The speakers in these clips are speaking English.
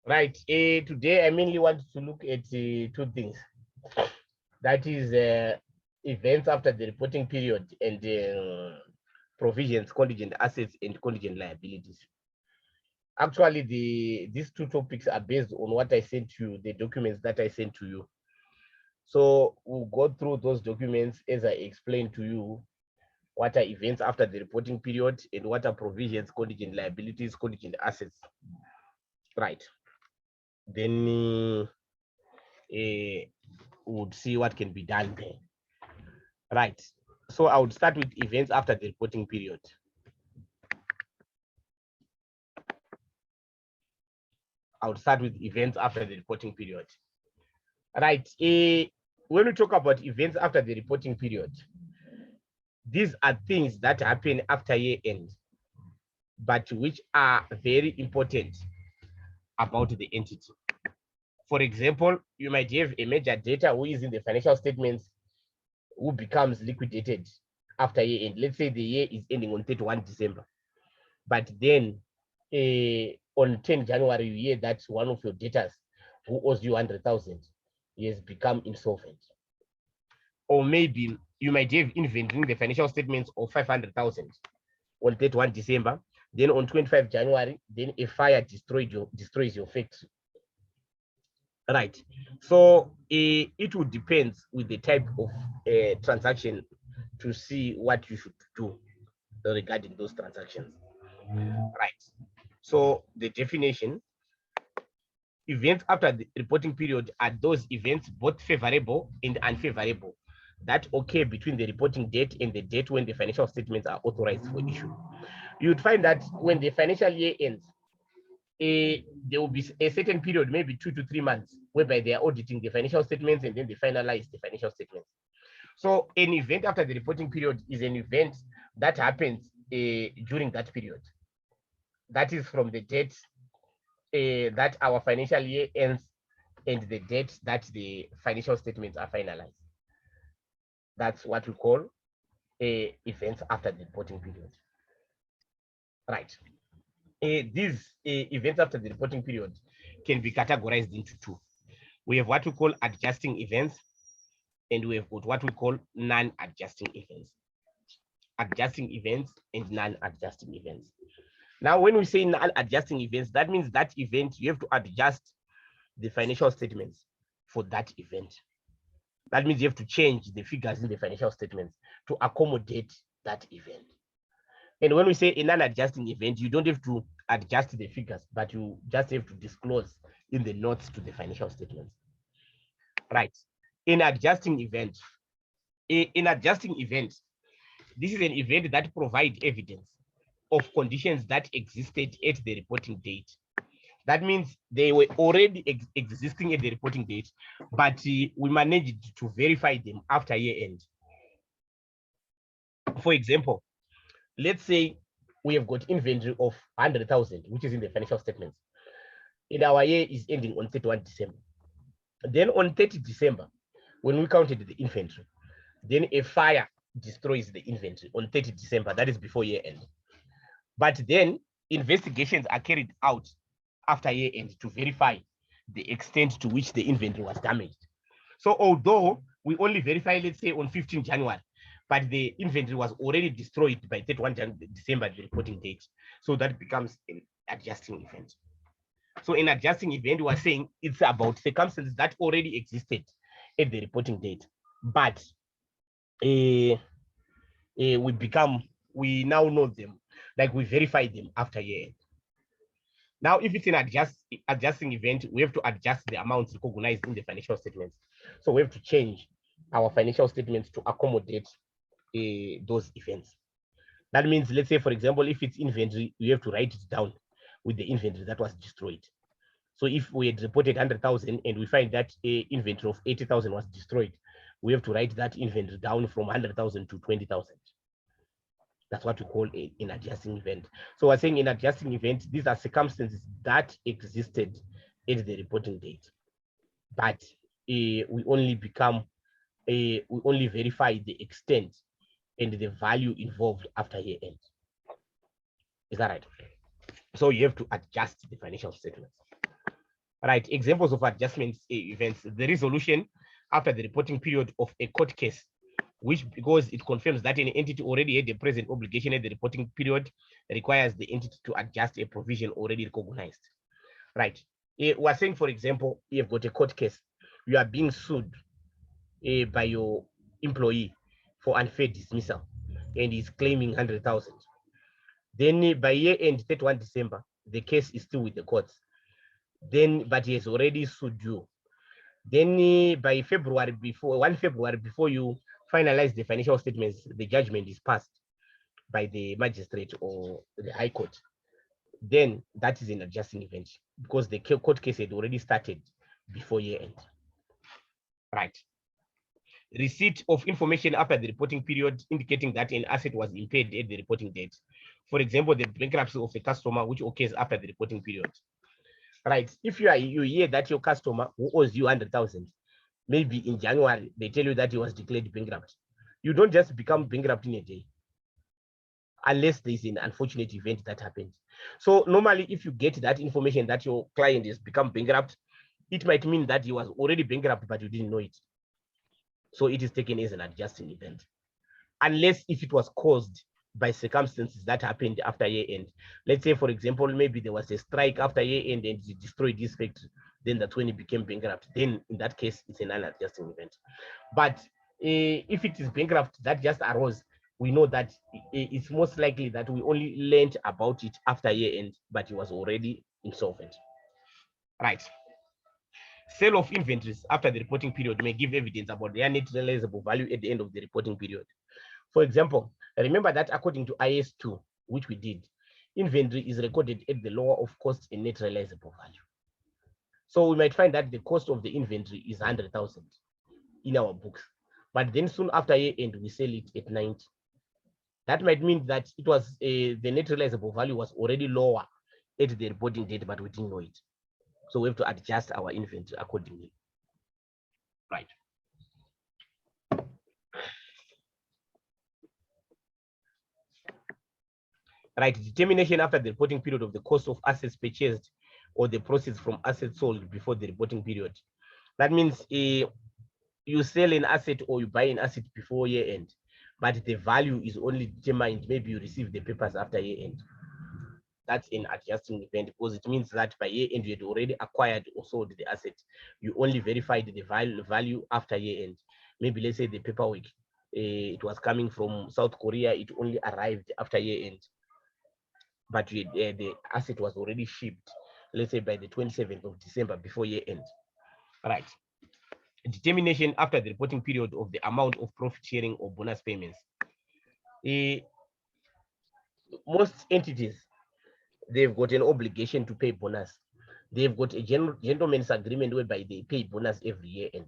Right. Today I mainly want to look at two things. That is events after the reporting period and provisions, contingent assets, and contingent liabilities. Actually, these two topics are based on what I sent you, the documents that I sent to you. So we'll go through those documents as I explained to you what are events after the reporting period and what are provisions, contingent liabilities, contingent assets. Right. Then would see what can be done there. Right. So I would start with events after the reporting period. I would start with events after the reporting period. Right. When we talk about events after the reporting period, these are things that happen after year end, but which are very important about the entity. For example, you might have a major debtor who is in the financial statements who becomes liquidated after year end. Let's say the year is ending on 31 December. But then on 10 January, you hear that one of your debtors who owes you 100,000 he has become insolvent. Or maybe you might have inventory in the financial statements of 500,000 on 31 December. Then on 25 January, then a fire destroys your factory. Right. So it would depend with the type of transaction to see what you should do regarding those transactions. Right. So the definition, events after the reporting period are those events both favorable and unfavorable that occur between the reporting date and the date when the financial statements are authorized for issue. You would find that when the financial year ends, there will be a certain period, maybe 2 to 3 months, whereby they are auditing the financial statements and then they finalize the financial statements. So an event after the reporting period is an event that happens during that period. That is from the date that our financial year ends and the date that the financial statements are finalized. That's what we call events after the reporting period. Right. These events after the reporting period can be categorized into two. We have what we call adjusting events, and we have got what we call non-adjusting events. Adjusting events and non-adjusting events. Now, when we say non-adjusting events, that means that event you have to adjust the financial statements for that event. That means you have to change the figures in the financial statements to accommodate that event. And when we say a non-adjusting event, you don't have to adjust the figures, but you just have to disclose in the notes to the financial statements. Right. In adjusting event, this is an event that provides evidence of conditions that existed at the reporting date. That means they were already existing at the reporting date, but we managed to verify them after year end. For example, let's say we have got inventory of 100,000, which is in the financial statements. And our year is ending on 31 December. Then on 30 December, when we counted the inventory, then a fire destroys the inventory on 30 December. That is before year end. But then investigations are carried out after year end to verify the extent to which the inventory was damaged. So although we only verify, let's say on 15 January, but the inventory was already destroyed by 31 December, the reporting date. So that becomes an adjusting event. So in adjusting event, we are saying it's about circumstances that already existed at the reporting date, but we now know them, like we verify them after year end. Now, if it's an adjusting event, we have to adjust the amounts recognized in the financial statements. So we have to change our financial statements to accommodate those events. That means, let's say, for example, if it's inventory, we have to write it down with the inventory that was destroyed. So if we had reported 100,000 and we find that a inventory of 80,000 was destroyed, we have to write that inventory down from 100,000 to 20,000. That's what we call an adjusting event. So we're saying in adjusting event, these are circumstances that existed at the reporting date, but we only verify the extent and the value involved after year end. Is that right? So you have to adjust the financial statements. Right, examples of adjustments events: the resolution after the reporting period of a court case, which, because it confirms that an entity already had a present obligation at the reporting period, requires the entity to adjust a provision already recognized. Right. We're saying, for example, you've got a court case, you are being sued by your employee for unfair dismissal, and he's claiming 100,000. Then by year end, 31 December, the case is still with the courts. Then, but he has already sued you. Then by February, 1 February, before you finalize the financial statements, the judgment is passed by the magistrate or the high court. Then that is an adjusting event because the court case had already started before year end. Right. Receipt of information after the reporting period indicating that an asset was impaired at the reporting date. For example, the bankruptcy of a customer, which occurs after the reporting period. Right. If you hear that your customer who owes you 100,000, maybe in January, they tell you that he was declared bankrupt. You don't just become bankrupt in a day, unless there's an unfortunate event that happened. So normally, if you get that information that your client has become bankrupt, it might mean that he was already bankrupt, but you didn't know it. So it is taken as an adjusting event. Unless if it was caused by circumstances that happened after year end. Let's say, for example, maybe there was a strike after year end and it destroyed this factory, then that's when it became bankrupt. Then in that case, it's an unadjusting event. But if it is bankrupt that just arose, we know that it's most likely that we only learned about it after year end, but it was already insolvent. Right. Sale of inventories after the reporting period may give evidence about their net realizable value at the end of the reporting period. For example, remember that according to IS2, which we did, inventory is recorded at the lower of cost and net realizable value. So we might find that the cost of the inventory is 100,000 in our books, but then soon after year end, we sell it at 90. That might mean that it was the net realizable value was already lower at the reporting date, but we didn't know it. So we have to adjust our inventory accordingly. Right. Right, determination after the reporting period of the cost of assets purchased or the proceeds from assets sold before the reporting period. That means you sell an asset or you buy an asset before year end, but the value is only determined, maybe you receive the papers after year end. That's an adjusting event because it means that by year end you had already acquired or sold the asset. You only verified the value after year end. Maybe let's say the paperwork, it was coming from South Korea, it only arrived after year end, but the asset was already shipped, let's say by the 27th of December before year end. Right. Determination after the reporting period of the amount of profit sharing or bonus payments. Most entities, they've got an obligation to pay bonus. They've got a gentleman's agreement whereby they pay bonus every year end.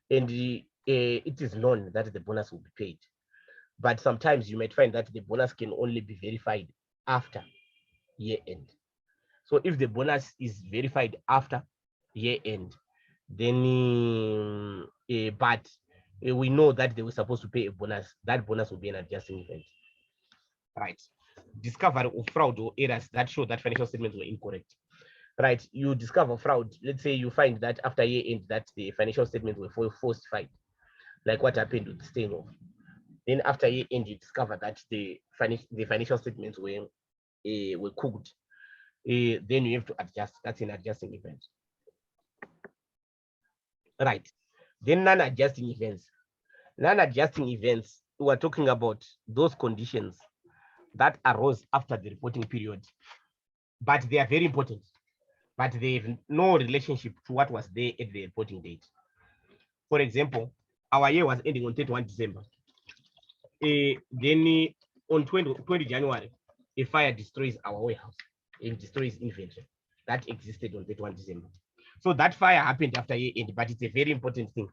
And it is known that the bonus will be paid. But sometimes you might find that the bonus can only be verified after year end. So if the bonus is verified after year end, then but we know that they were supposed to pay a bonus, that bonus will be an adjusting event. Right. Discovery of fraud or errors that show that financial statements were incorrect. Right. You discover fraud. Let's say you find that after year end that the financial statements were falsified, like what happened with Steinhoff. Then after year end, you discover that the financial statements were cooked. Then you have to adjust. That's an adjusting event. Right. Then non-adjusting events. Non-adjusting events, we're talking about those conditions that arose after the reporting period, but they are very important, but they have no relationship to what was there at the reporting date. For example, our year was ending on 31 December. Then on 20 January, a fire destroys our warehouse and destroys inventory that existed on 31 December. So that fire happened after year end, but it's a very important thing.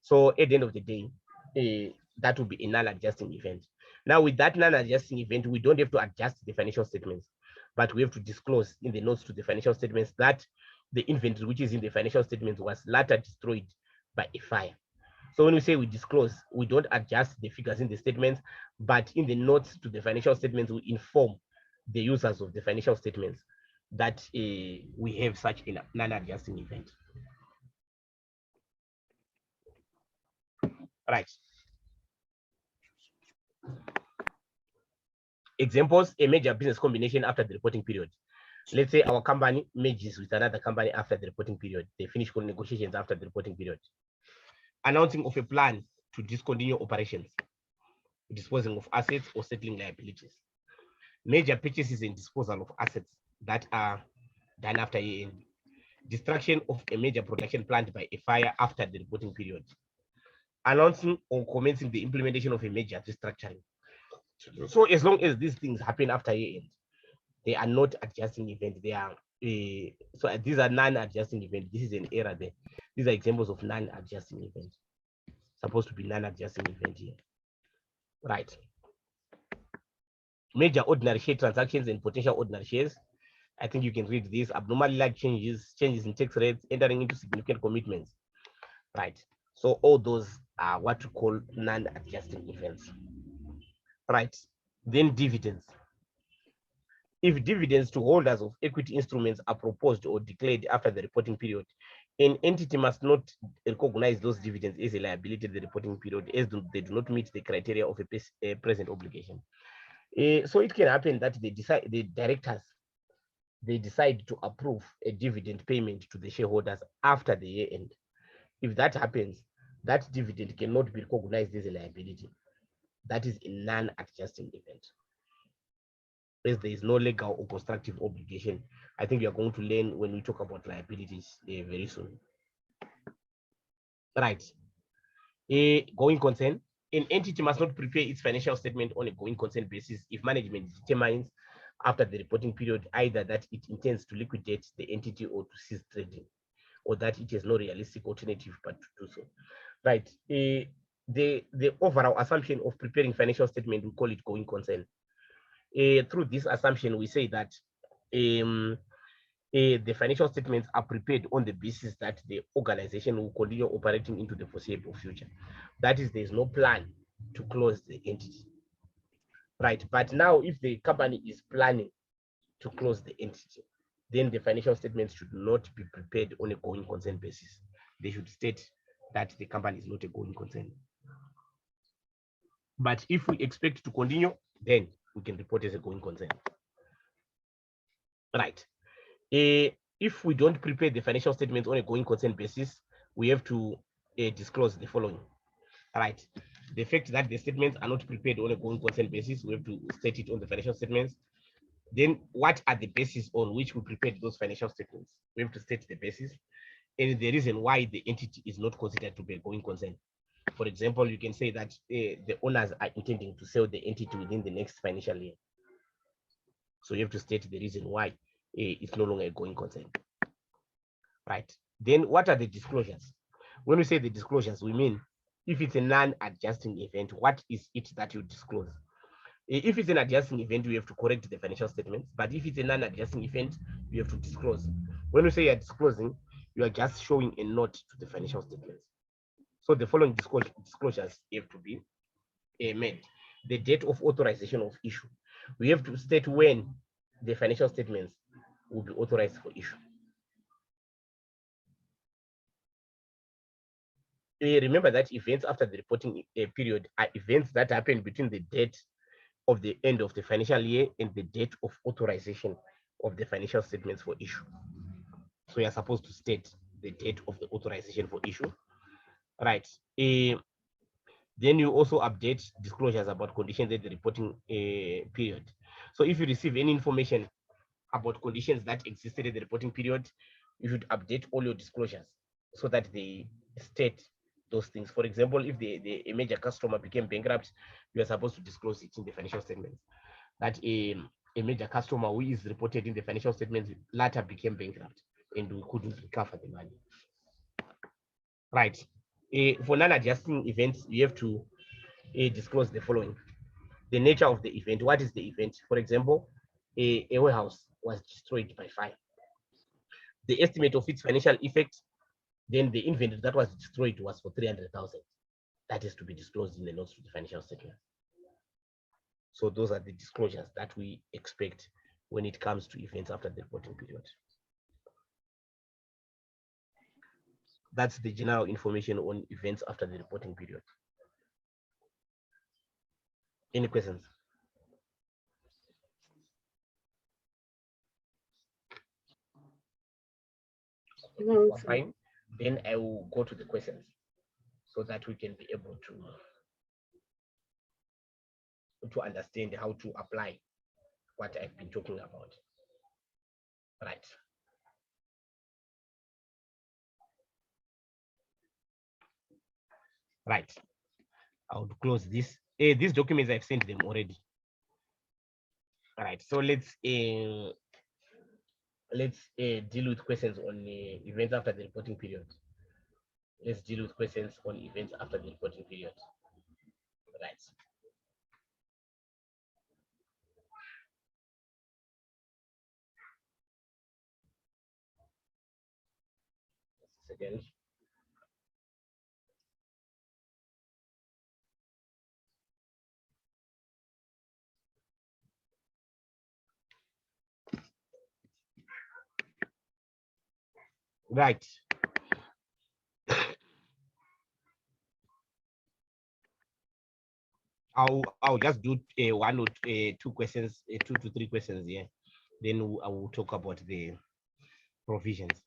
So at the end of the day, that will be a non-adjusting event. Now, with that non-adjusting event, we don't have to adjust the financial statements, but we have to disclose in the notes to the financial statements that the inventory which is in the financial statements was later destroyed by a fire. So when we say we disclose, we don't adjust the figures in the statements, but in the notes to the financial statements, we inform the users of the financial statements that we have such a non-adjusting event. Right. Examples: a major business combination after the reporting period. Let's say our company merges with another company after the reporting period. They finish negotiations after the reporting period. Announcing of a plan to discontinue operations, disposing of assets or settling liabilities. Major purchases and disposal of assets that are done after year end. Destruction of a major production plant by a fire after the reporting period. Announcing or commencing the implementation of a major restructuring. So as long as these things happen after year end, they are not adjusting events. They are so these are non-adjusting events. This is an error there. These are examples of non-adjusting events. Supposed to be non-adjusting event here. Right. Major ordinary share transactions and potential ordinary shares. I think you can read this. Abnormally large changes in tax rates, entering into significant commitments. Right. So all those are what we call non-adjusting events. Right. Then dividends. If dividends to holders of equity instruments are proposed or declared after the reporting period, an entity must not recognize those dividends as a liability in the reporting period, as they do not meet the criteria of a present obligation. So it can happen that the directors decide to approve a dividend payment to the shareholders after the year end. If that happens, that dividend cannot be recognized as a liability. That is a non-adjusting event, as there is no legal or constructive obligation. I think we are going to learn when we talk about liabilities very soon. Right. A going concern. An entity must not prepare its financial statement on a going concern basis if management determines after the reporting period either that it intends to liquidate the entity or to cease trading, or that it has no realistic alternative but to do so. Right. The overall assumption of preparing financial statement, we call it going concern. Through this assumption, we say that the financial statements are prepared on the basis that the organization will continue operating into the foreseeable future. That is, there is no plan to close the entity. Right. But now, if the company is planning to close the entity, then the financial statements should not be prepared on a going concern basis. They should state that the company is not a going concern. But if we expect to continue, then we can report as a going concern. Right. If we don't prepare the financial statements on a going concern basis, we have to disclose the following. Right. The fact that the statements are not prepared on a going concern basis, we have to state it on the financial statements. Then what are the bases on which we prepared those financial statements? We have to state the basis and the reason why the entity is not considered to be a going concern. For example, you can say that the owners are intending to sell the entity within the next financial year. So you have to state the reason why it's no longer a going concern. Right. Then what are the disclosures? When we say the disclosures, we mean if it's a non-adjusting event, what is it that you disclose? If it's an adjusting event, we have to correct the financial statements. But if it's a non-adjusting event, you have to disclose. When we say you're disclosing, you are just showing a note to the financial statements. So the following disclosures have to be made. The date of authorization of issue. We have to state when the financial statements will be authorized for issue. Remember that events after the reporting period are events that happen between the date of the end of the financial year and the date of authorization of the financial statements for issue. So you're supposed to state the date of the authorization for issue. Right. Then you also update disclosures about conditions at the reporting period. So if you receive any information about conditions that existed at the reporting period, you should update all your disclosures so that they state those things. For example, if a major customer became bankrupt, you are supposed to disclose it in the financial statements. That a major customer who is reported in the financial statements later became bankrupt and we couldn't recover the money. Right. For non-adjusting events, you have to disclose the following. The nature of the event. What is the event? For example, a warehouse was destroyed by fire. The estimate of its financial effect, then the inventory that was destroyed was for 300,000. That is to be disclosed in the notes to the financial statement. So those are the disclosures that we expect when it comes to events after the reporting period. That's the general information on events after the reporting period. Any questions? No, Fine. Then I will go to the questions so that we can be able to understand how to apply what I've been talking about. Right. Right. I would close this. These documents I've sent them already. All right. So let's deal with questions on events after the reporting period. Let's deal with questions on events after the reporting period. Right. Second. Right. I'll just do one or two questions, 2 to 3 questions here. Then I will talk about the provisions.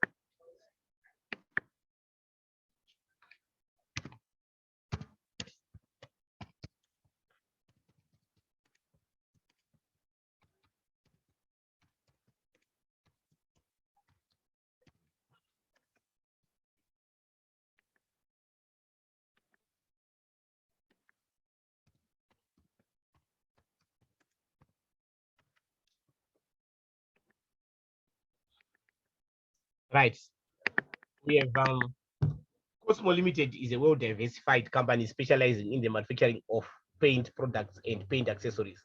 Right. We have Cosmo Limited is a well-diversified company specializing in the manufacturing of paint products and paint accessories.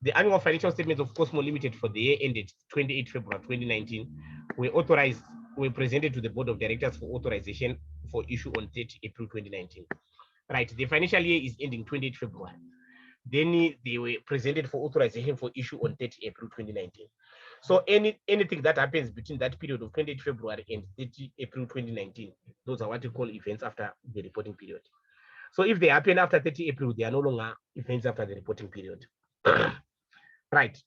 The annual financial statements of Cosmo Limited for the year ended 28 February 2019 were presented to the Board of Directors for authorization for issue on 30 April 2019. Right, the financial year is ending 28 February. Then they were presented for authorization for issue on 30 April 2019. So anything that happens between that period of 28 February and 30 April 2019, those are what we call events after the reporting period. So if they happen after 30 April, they are no longer events after the reporting period. Right.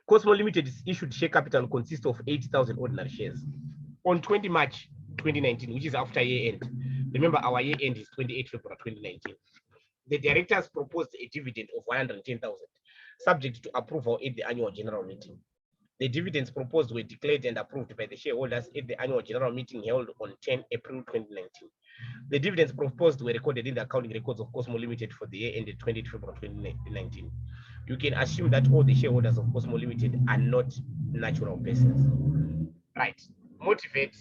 Cosmo Limited is issued share capital consists of 80,000 ordinary shares. On 20 March 2019, which is after year end, remember our year end is 28 February 2019. The directors proposed a dividend of 110,000, subject to approval at the annual general meeting. The dividends proposed were declared and approved by the shareholders at the annual general meeting held on 10 April 2019. The dividends proposed were recorded in the accounting records of Cosmo Limited for the year ended 20 February 2019. You can assume that all the shareholders of Cosmo Limited are not natural persons. Right. Motivate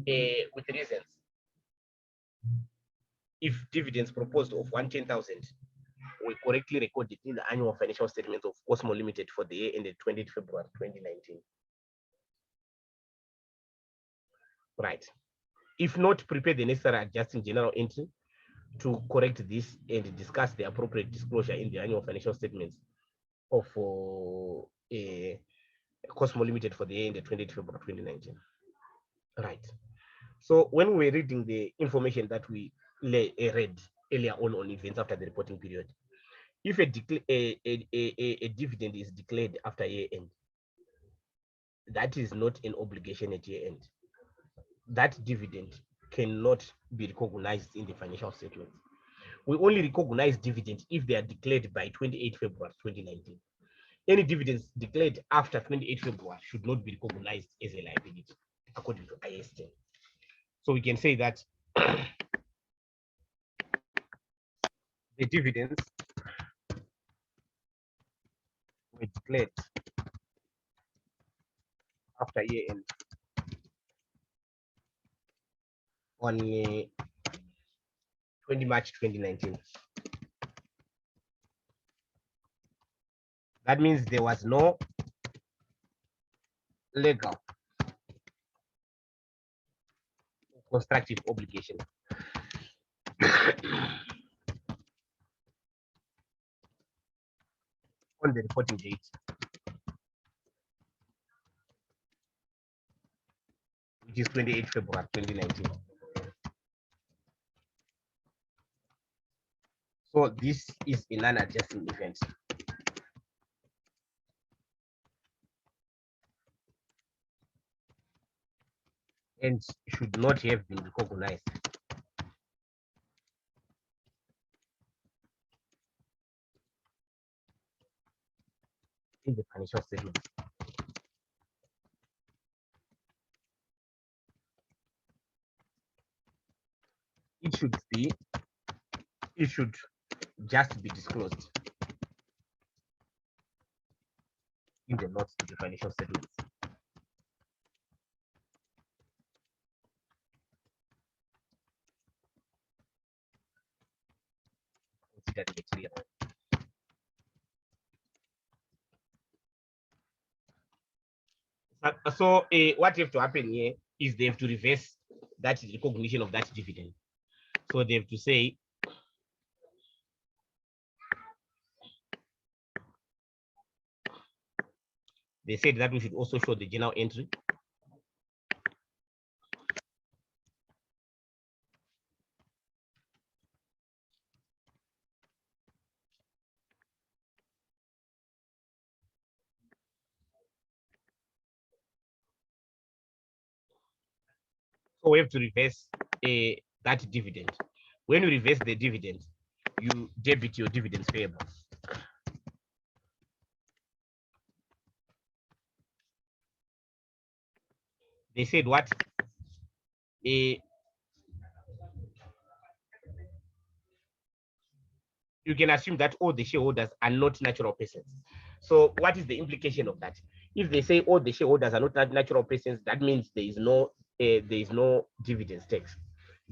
with reasons. If dividends proposed of 110,000 were correctly recorded in the annual financial statements of Cosmo Limited for the year ended 20 February 2019. Right. If not, prepare the necessary adjusting general entry to correct this and discuss the appropriate disclosure in the annual financial statements of Cosmo Limited for the year ended 20 February 2019. Right. So when we're reading the information that we read earlier on events after the reporting period, if a dividend is declared after year end, that is not an obligation at year end. That dividend cannot be recognized in the financial statements. We only recognize dividends if they are declared by 28 February 2019. Any dividends declared after 28 February should not be recognized as a liability according to IAS 10. So we can say that the dividends were declared after year end on 20 March 2019. That means there was no legal constructive obligation on the reporting date. which is 28 February 2019. So this is a non-adjusting event. And should not have been recognized in the financial statement. It should just be disclosed in the notes to the financial statements. Consider the material. So what have to happen here is they have to reverse that recognition of that dividend. So they have to say they said that we should also show the journal entry. So we have to reverse that dividend. When you reverse the dividend, you debit your dividends payable. They said what? You can assume that all the shareholders are not natural persons. So what is the implication of that? If they say all the shareholders are not natural persons, that means there is no dividends tax.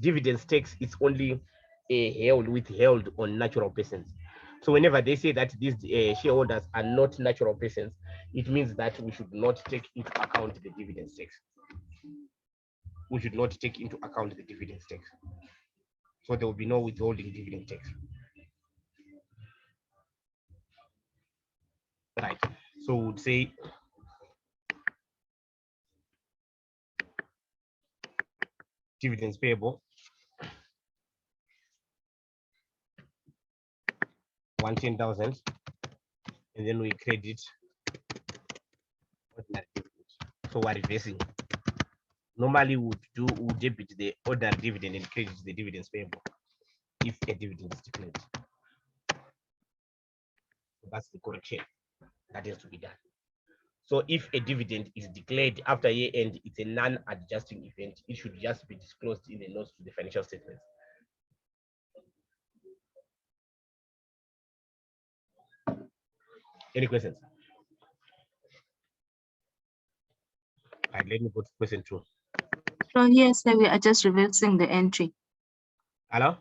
Dividends tax is only withheld on natural persons. So whenever they say that these shareholders are not natural persons, it means that we should not take into account the dividends tax. We should not take into account the dividends tax. So there will be no withholding dividend tax. Right. So we would say dividends payable 110,000, and then we credit ordinary dividend. So we're reversing. Normally we would debit the ordinary dividend and credit the dividends payable if a dividend is declared. So that's the correction that has to be done. So if a dividend is declared after year end, it's a non-adjusting event. It should just be disclosed in the notes to the financial statements. Any questions? All right, let me go to question 2. So yes, sir, we are just reversing the entry. Hello?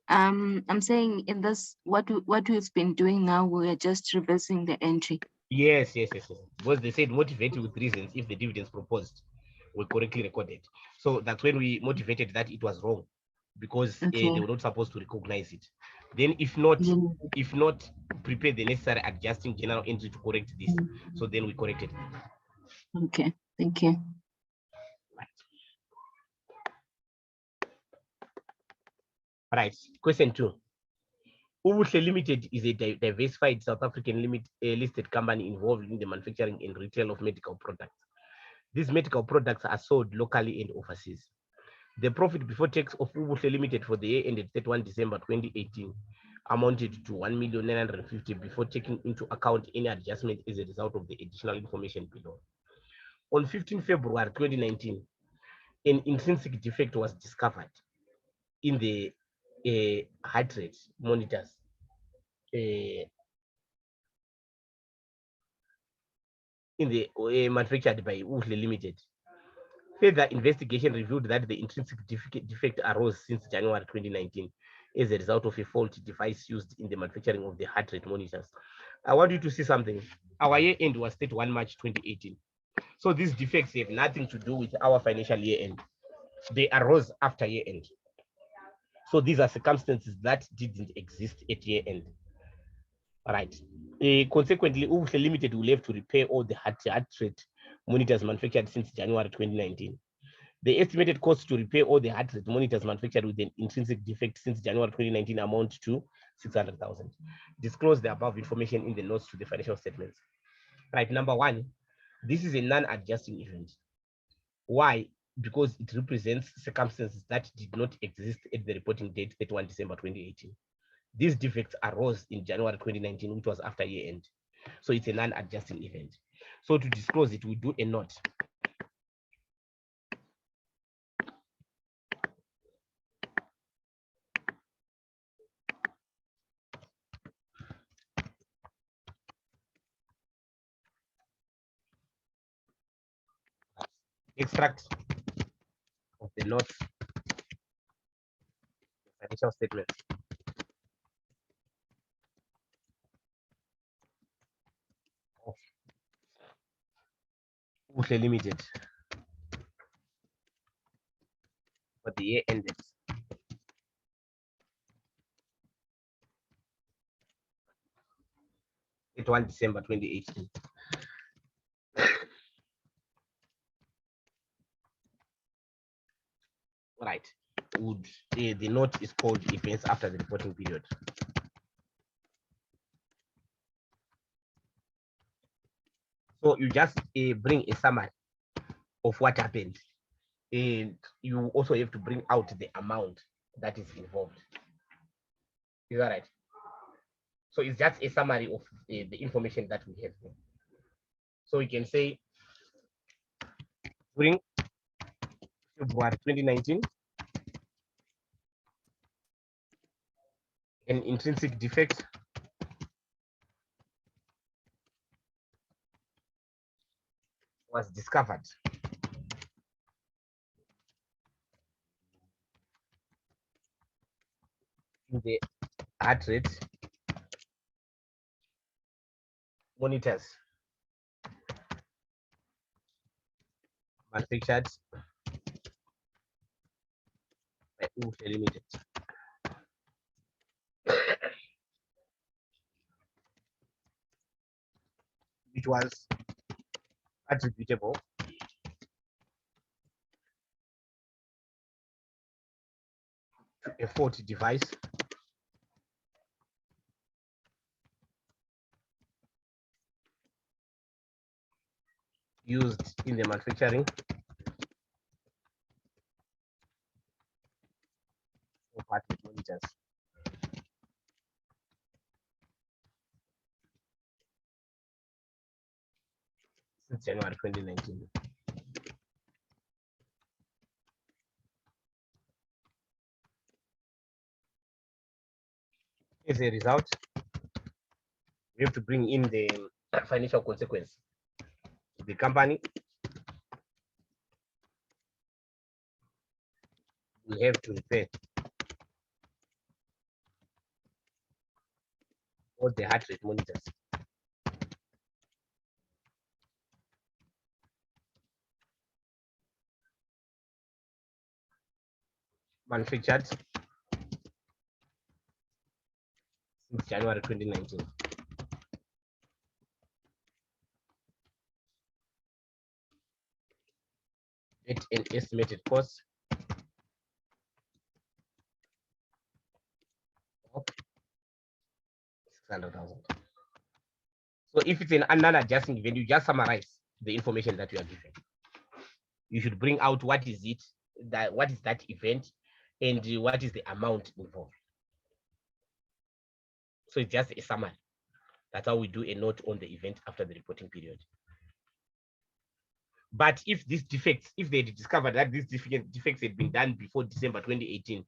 I'm saying in this, what we've been doing now, we are just reversing the entry. Yes. Because they said motivated with reasons if the dividends proposed were correctly recorded. So that's when we motivated that it was wrong because Okay. they were not supposed to recognize it. Then if not, Yeah. prepare the necessary adjusting general entry to correct this. So then we corrected it. Okay, thank you. Right. Question 2. Ubushle Limited is a diversified South African listed company involved in the manufacturing and retail of medical products. These medical products are sold locally and overseas. The profit before tax of Ubushle Limited for the year ended 31 December 2018 amounted to 1,950,000 before taking into account any adjustment as a result of the additional information below. On 15 February 2019, an intrinsic defect was discovered in the heart rate monitors in the manufactured by Ubushle Limited. Further investigation revealed that the intrinsic defect arose since January 2019 as a result of a faulty device used in the manufacturing of the heart rate monitors. I want you to see something. Our year end was 31 March 2018. So these defects have nothing to do with our financial year end. They arose after year end. So these are circumstances that didn't exist at year end. All right. Consequently, Ubushle Limited will have to repair all the heart rate monitors manufactured since January 2019. The estimated cost to repair all the heart rate monitors manufactured with an intrinsic defect since January 2019 amount to 600,000. Disclose the above information in the notes to the financial statements. Right, number one, this is a non-adjusting event. Why? Because it represents circumstances that did not exist at the reporting date 31 December 2018. These defects arose in January 2019, which was after year end. So it's a non-adjusting event. So to disclose it, we do a note. Extract of the notes, financial statements. Of Uhle Limited for the year ended 31 December 2018. Right. The note is called events after the reporting period. So you just bring a summary of what happened, and you also have to bring out the amount that is involved. Is that right? So it's just a summary of the information that we have here. So we can say during February 2019, an intrinsic defect was discovered in the heart rate monitors manufactured by Uhle Limited. It was attributable to a faulty device used in the manufacturing of heart rate monitors. Since January 2019. As a result, we have to bring in the financial consequence. The company will have to repair all the heart rate monitors manufactured since January 2019. At an estimated cost of 600,000. So if it's an non-adjusting event, you just summarize the information that you are given. You should bring out what is it, what is that event, and what is the amount involved. So it's just a summary. That's how we do a note on the event after the reporting period. But if these defects, if they discovered that these defects had been done before December 2018,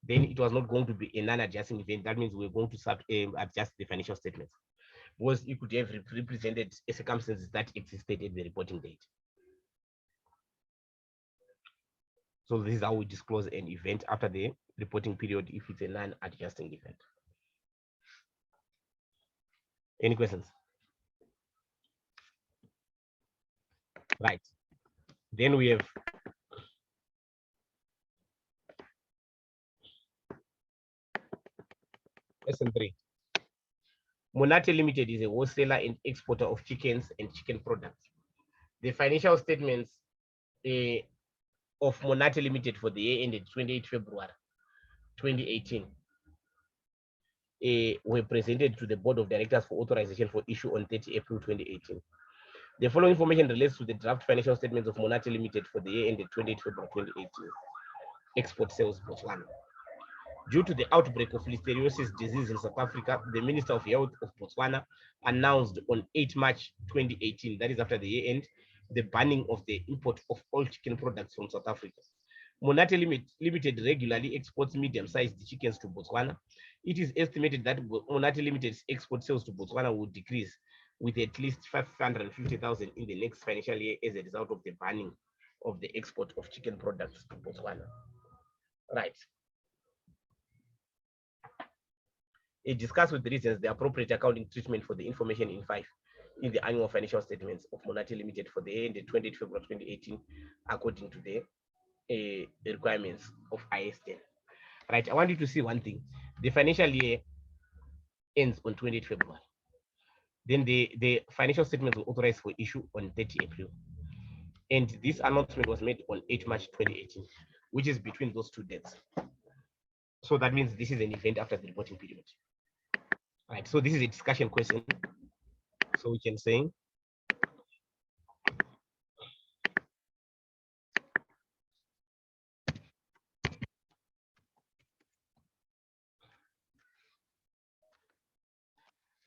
then it was not going to be a non-adjusting event. That means we're going to adjust the financial statements, because it could have represented circumstances that existed at the reporting date. So this is how we disclose an event after the reporting period if it's a non-adjusting event. Any questions? Right. Then we have lesson 3. Monate Limited is a wholesaler and exporter of chickens and chicken products. the financial statements of Monate Limited for the year ended 28 February 2018 were presented to the Board of Directors for authorization for issue on 30 April 2018. The following information relates to the draft financial statements of Monate Limited for the year ended 28 February 2018. Export sales Botswana. Due to the outbreak of listeriosis disease in South Africa, the Minister of Health of Botswana announced on 8 March 2018, that is after the year end, the banning of the import of all chicken products from South Africa. Monate Limited regularly exports medium-sized chickens to Botswana. It is estimated that Monate Limited's export sales to Botswana will decrease with at least 550,000 in the next financial year as a result of the banning of the export of chicken products to Botswana. Right. It discussed with the reasons the appropriate accounting treatment for the information in 5 in the annual financial statements of Monate Limited for the year ended 28 February 2018, according to the requirements of IS 10. Right, I want you to see one thing. The financial year ends on 28 February. Then the financial statements were authorized for issue on 30 April. And this announcement was made on 8 March 2018, which is between those two dates. So that means this is an event after the reporting period. Right, so this is a discussion question. So we can say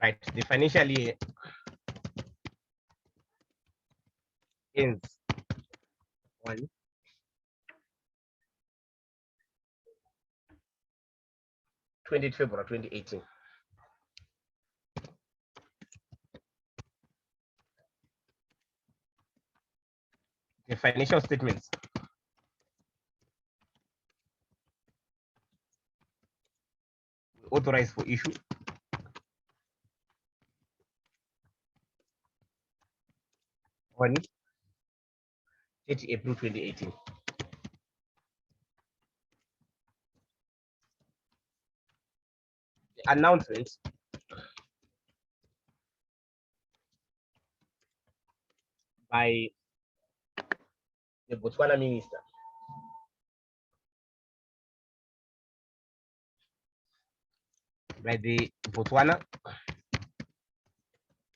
right, the financial year ends on 20 February 2018. The financial statements authorized for issue on 30 April 2018. The announcement by the Botswana minister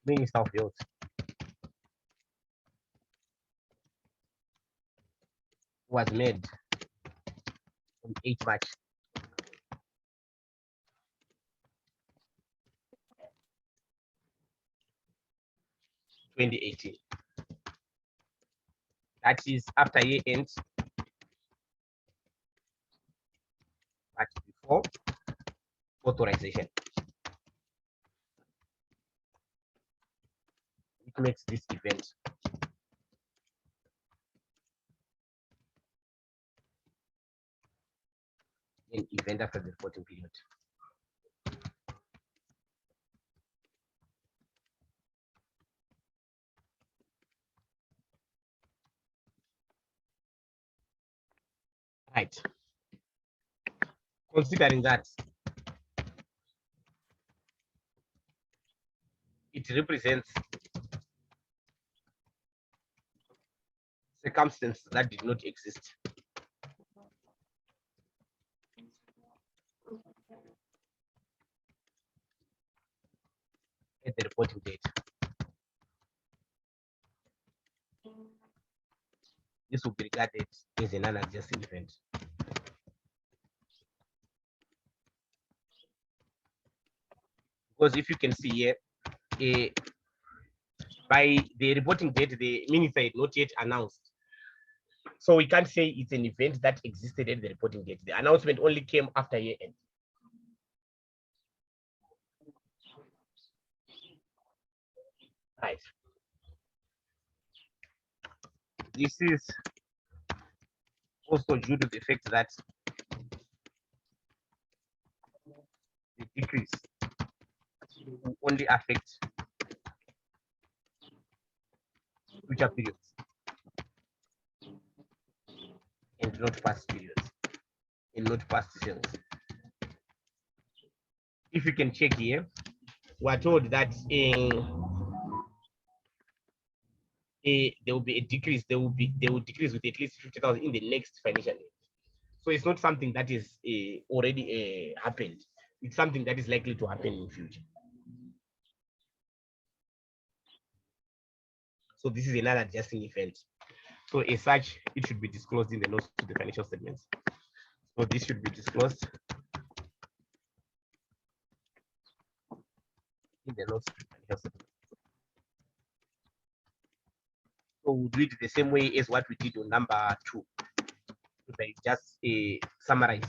Minister of Health was made on 8 March 2018. That is after year end, but before authorization. It makes this event an event after the reporting period. Right. Considering that it represents circumstances that did not exist at the reporting date. This will be regarded as an unadjusted event. Because if you can see here, by the reporting date, the minister had not yet announced. So we can't say it's an event that existed at the reporting date. The announcement only came after year end. Right. This is also due to the fact that the decrease will only affect future periods and not past periods and not past sales. If you can check here, we're told that there will be a decrease. They will decrease with at least 50,000 in the next financial year. So it's not something that is already happened. It's something that is likely to happen in future. So this is another adjusting event. So as such, it should be disclosed in the notes to the financial statements. So this should be disclosed in the notes to the financial statements. So we'll do it the same way as what we did on number 2. If I just summarize.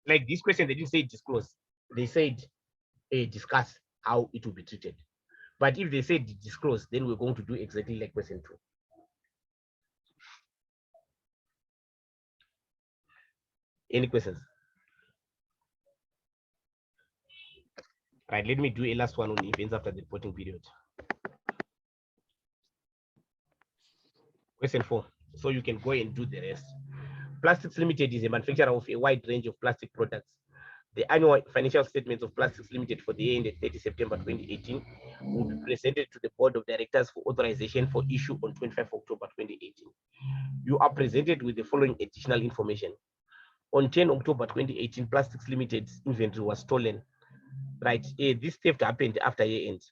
Like this question, they didn't say disclose. They said discuss how it will be treated. But if they said disclose, then we're going to do exactly like question 2. Any questions? Right, let me do a last one on events after the reporting period. Question 4. So you can go and do the rest. Plastics Limited is a manufacturer of a wide range of plastic products. The annual financial statements of Plastics Limited for the year ended 30 September 2018 will be presented to the Board of Directors for authorization for issue on 25 October 2018. You are presented with the following additional information. On 10 October 2018, Plastics Limited's inventory was stolen. Right, this theft happened after year end.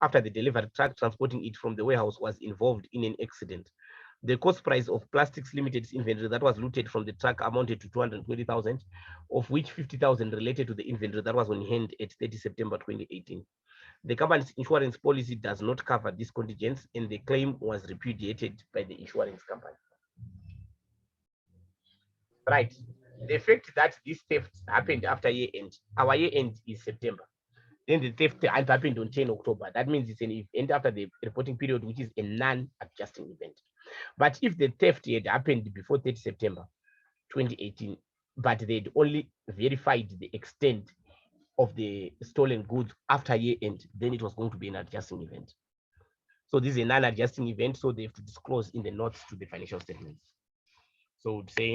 After the delivery truck transporting it from the warehouse was involved in an accident. The cost price of Plastics Limited's inventory that was looted from the truck amounted to 220,000, of which 50,000 related to the inventory that was on hand at 30 September 2018. The company's insurance policy does not cover these contingents, and the claim was repudiated by the insurance company. Right. The fact that this theft happened after year end, our year end is September. Then the theft happened on 10 October. That means it's an event after the reporting period, which is a non-adjusting event. But if the theft had happened before 30 September 2018, but they'd only verified the extent of the stolen goods after year end, then it was going to be an adjusting event. So this is a non-adjusting event, so they have to disclose in the notes to the financial statements. So would say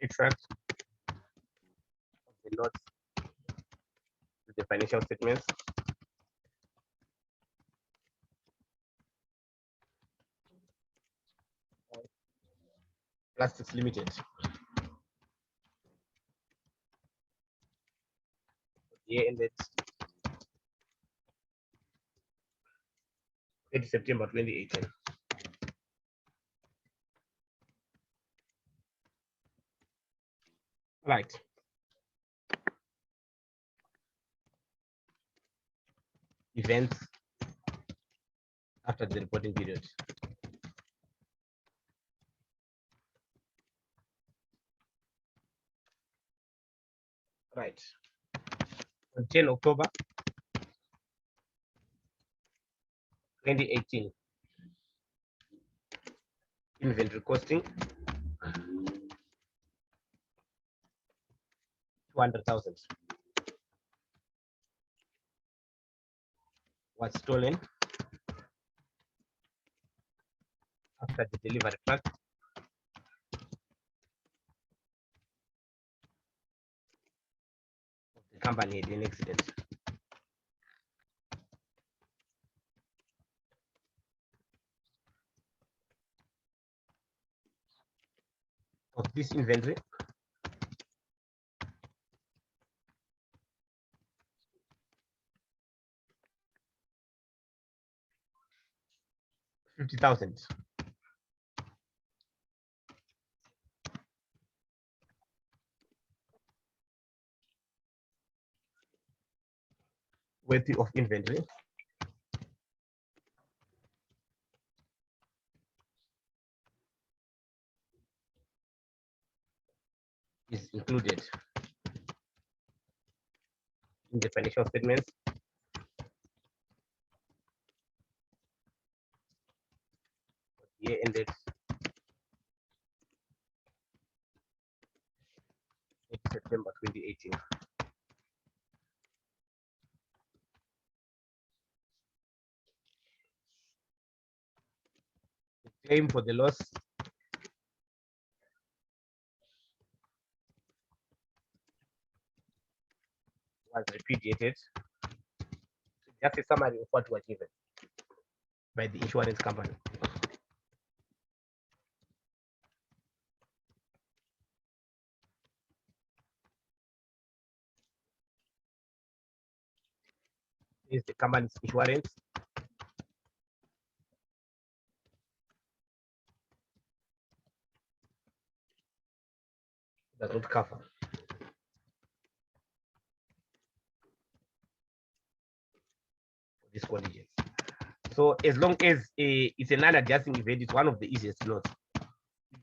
extract the notes to the financial statements. Plastics Limited. Year ended 30 September 2018. Right. Events after the reporting period. Right. On 10 October 2018, inventory costing 200,000 was stolen after the delivery truck of the company had an accident. Of this inventory, $50,000 worth of inventory is included in the financial statements year ended 30 November 2018. The claim for the loss was repudiated. Just a summary of what was given by the insurance company. Is the company's insurance. Does not cover this contingent. So as long as it's a non-adjusting event, it's one of the easiest notes. You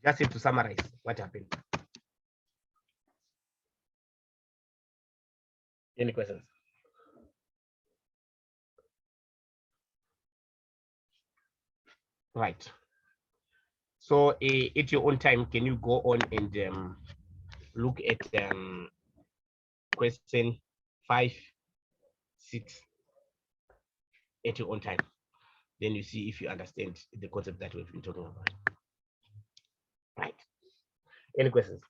just have to summarize what happened. Any questions? Right. So at your own time, can you go on and look at question 5, 6 at your own time? Then you see if you understand the concept that we've been talking about. Right. Any questions?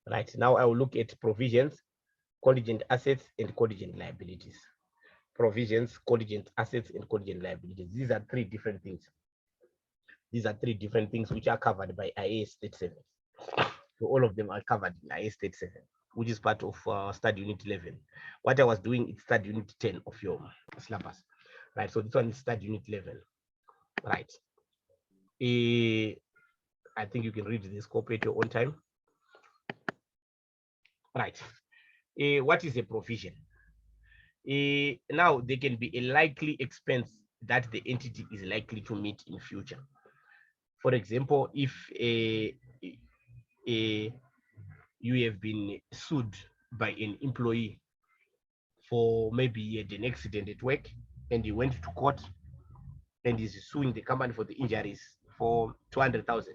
Right. Now I will look at provisions, contingent assets, and contingent liabilities. Provisions, contingent assets, and contingent liabilities. These are three different things. These are three different things which are covered by IAS 37. So all of them are covered in IAS 37, which is part of study unit 11. What I was doing is study unit 10 of your syllabus. Right. So this one is study unit 11. Right. I think you can read this copy at your own time. Right. What is a provision? Now, there can be a likely expense that the entity is likely to meet in future. For example, if you have been sued by an employee for maybe he had an accident at work and he went to court and is suing the company for the injuries for 200,000.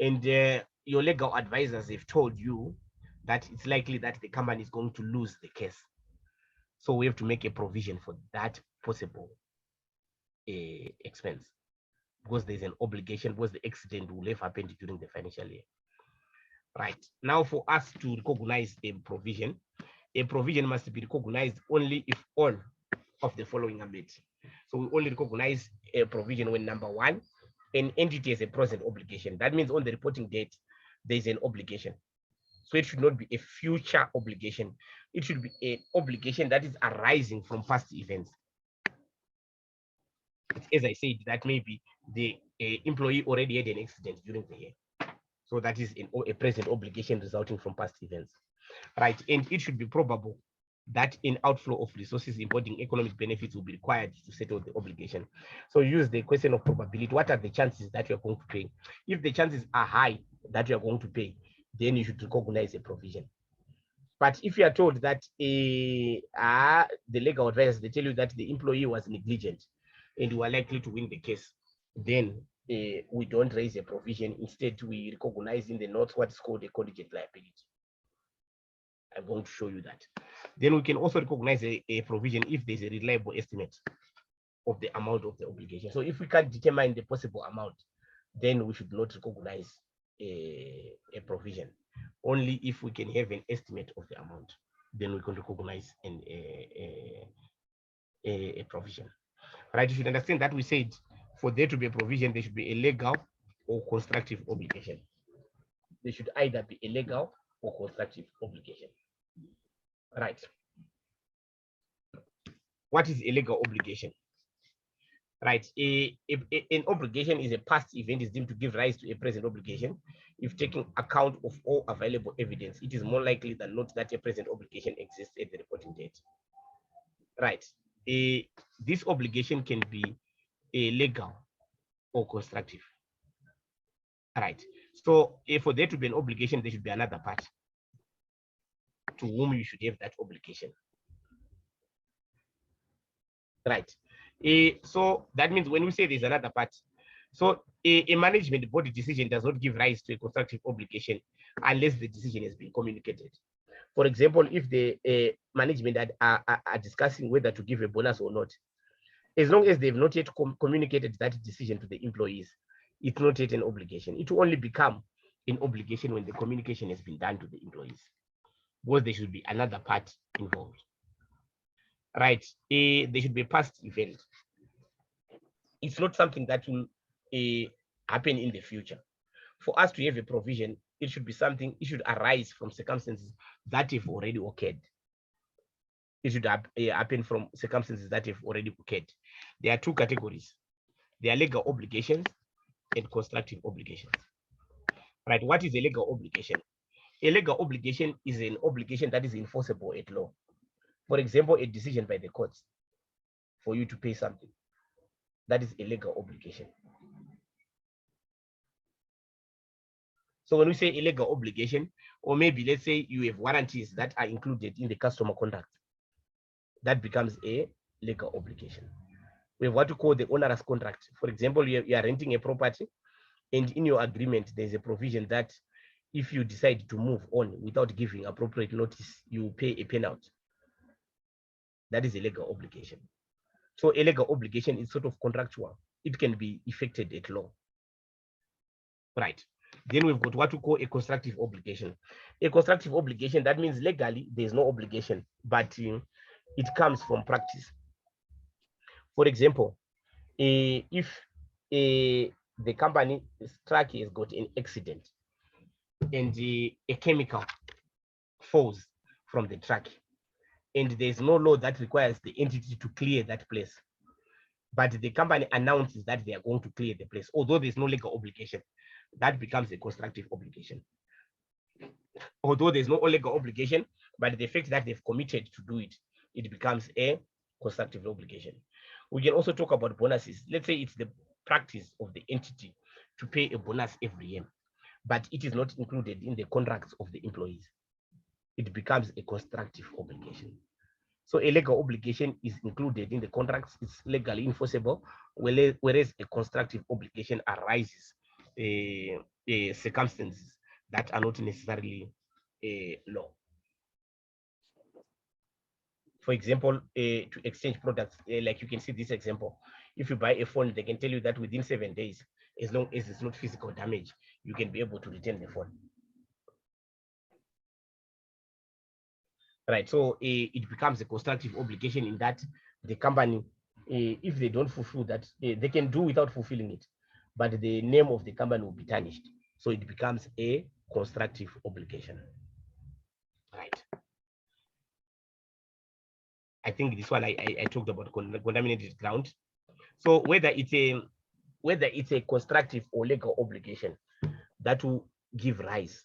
And your legal advisors have told you that it's likely that the company is going to lose the case. So we have to make a provision for that possible expense because there's an obligation because the accident will have happened during the financial year. Right. Now, for us to recognize a provision must be recognized only if all of the following are met. So we only recognize a provision when number one, an entity has a present obligation. That means on the reporting date, there's an obligation. So it should not be a future obligation. It should be an obligation that is arising from past events. As I said, that maybe the employee already had an accident during the year. So that is a present obligation resulting from past events. Right. And it should be probable that an outflow of resources involving economic benefits will be required to settle the obligation. So use the question of probability. What are the chances that you're going to pay? If the chances are high that you're going to pay, then you should recognize a provision. But if you are told that the legal advisors, they tell you that the employee was negligent and you are likely to win the case, then we don't raise a provision. Instead, we recognize in the notes what's called a contingent liability. I'm going to show you that. Then we can also recognize a provision if there's a reliable estimate of the amount of the obligation. So if we can't determine the possible amount, then we should not recognize a provision. Only if we can have an estimate of the amount, then we can recognize a provision. Right? You should understand that we said for there to be a provision, there should be a legal or constructive obligation. There should either be a legal or constructive obligation. Right. What is a legal obligation? Right. An obligation is a past event is deemed to give rise to a present obligation. If taking account of all available evidence, it is more likely than not that a present obligation exists at the reporting date. Right. This obligation can be a legal or constructive. Right. So for there to be an obligation, there should be another party to whom you should have that obligation. Right. So that means when we say there's another part, so a management body decision does not give rise to a constructive obligation unless the decision has been communicated. For example, if the management are discussing whether to give a bonus or not, as long as they've not yet communicated that decision to the employees, it's not yet an obligation. It will only become an obligation when the communication has been done to the employees, because there should be another part involved. Right? There should be a past event. It's not something that will happen in the future. For us to have a provision, it should be something, it should arise from circumstances that have already occurred. It should happen from circumstances that have already occurred. There are two categories. There are legal obligations and constructive obligations. Right? What is a legal obligation? A legal obligation is an obligation that is enforceable at law. For example, a decision by the courts for you to pay something. That is a legal obligation. So when we say a legal obligation, or maybe let's say you have warranties that are included in the customer contract, that becomes a legal obligation. We have what we call the onerous contract. For example, you are renting a property, and in your agreement, there's a provision that if you decide to move on without giving appropriate notice, you pay a penalty. That is a legal obligation. So a legal obligation is sort of contractual. It can be effected at law. Right. Then we've got what we call a constructive obligation. A constructive obligation, that means legally there's no obligation, but it comes from practice. For example, if the company truck has got an accident and a chemical falls from the truck, and there's no law that requires the entity to clear that place, but the company announces that they are going to clear the place, although there's no legal obligation, that becomes a constructive obligation. Although there's no legal obligation, but the fact that they've committed to do it, it becomes a constructive obligation. We can also talk about bonuses. Let's say it's the practice of the entity to pay a bonus every year, but it is not included in the contracts of the employees. It becomes a constructive obligation. So a legal obligation is included in the contracts, it's legally enforceable, whereas a constructive obligation arises circumstances that are not necessarily a law. For example, to exchange products, like you can see this example. If you buy a phone, they can tell you that within 7 days, as long as it's not physical damage, you can be able to return the phone. Right, so it becomes a constructive obligation in that the company, if they don't fulfill that, they can do without fulfilling it, but the name of the company will be tarnished. So it becomes a constructive obligation. Right. I think this one I talked about contaminated ground. So whether it's a constructive or legal obligation, that will give rise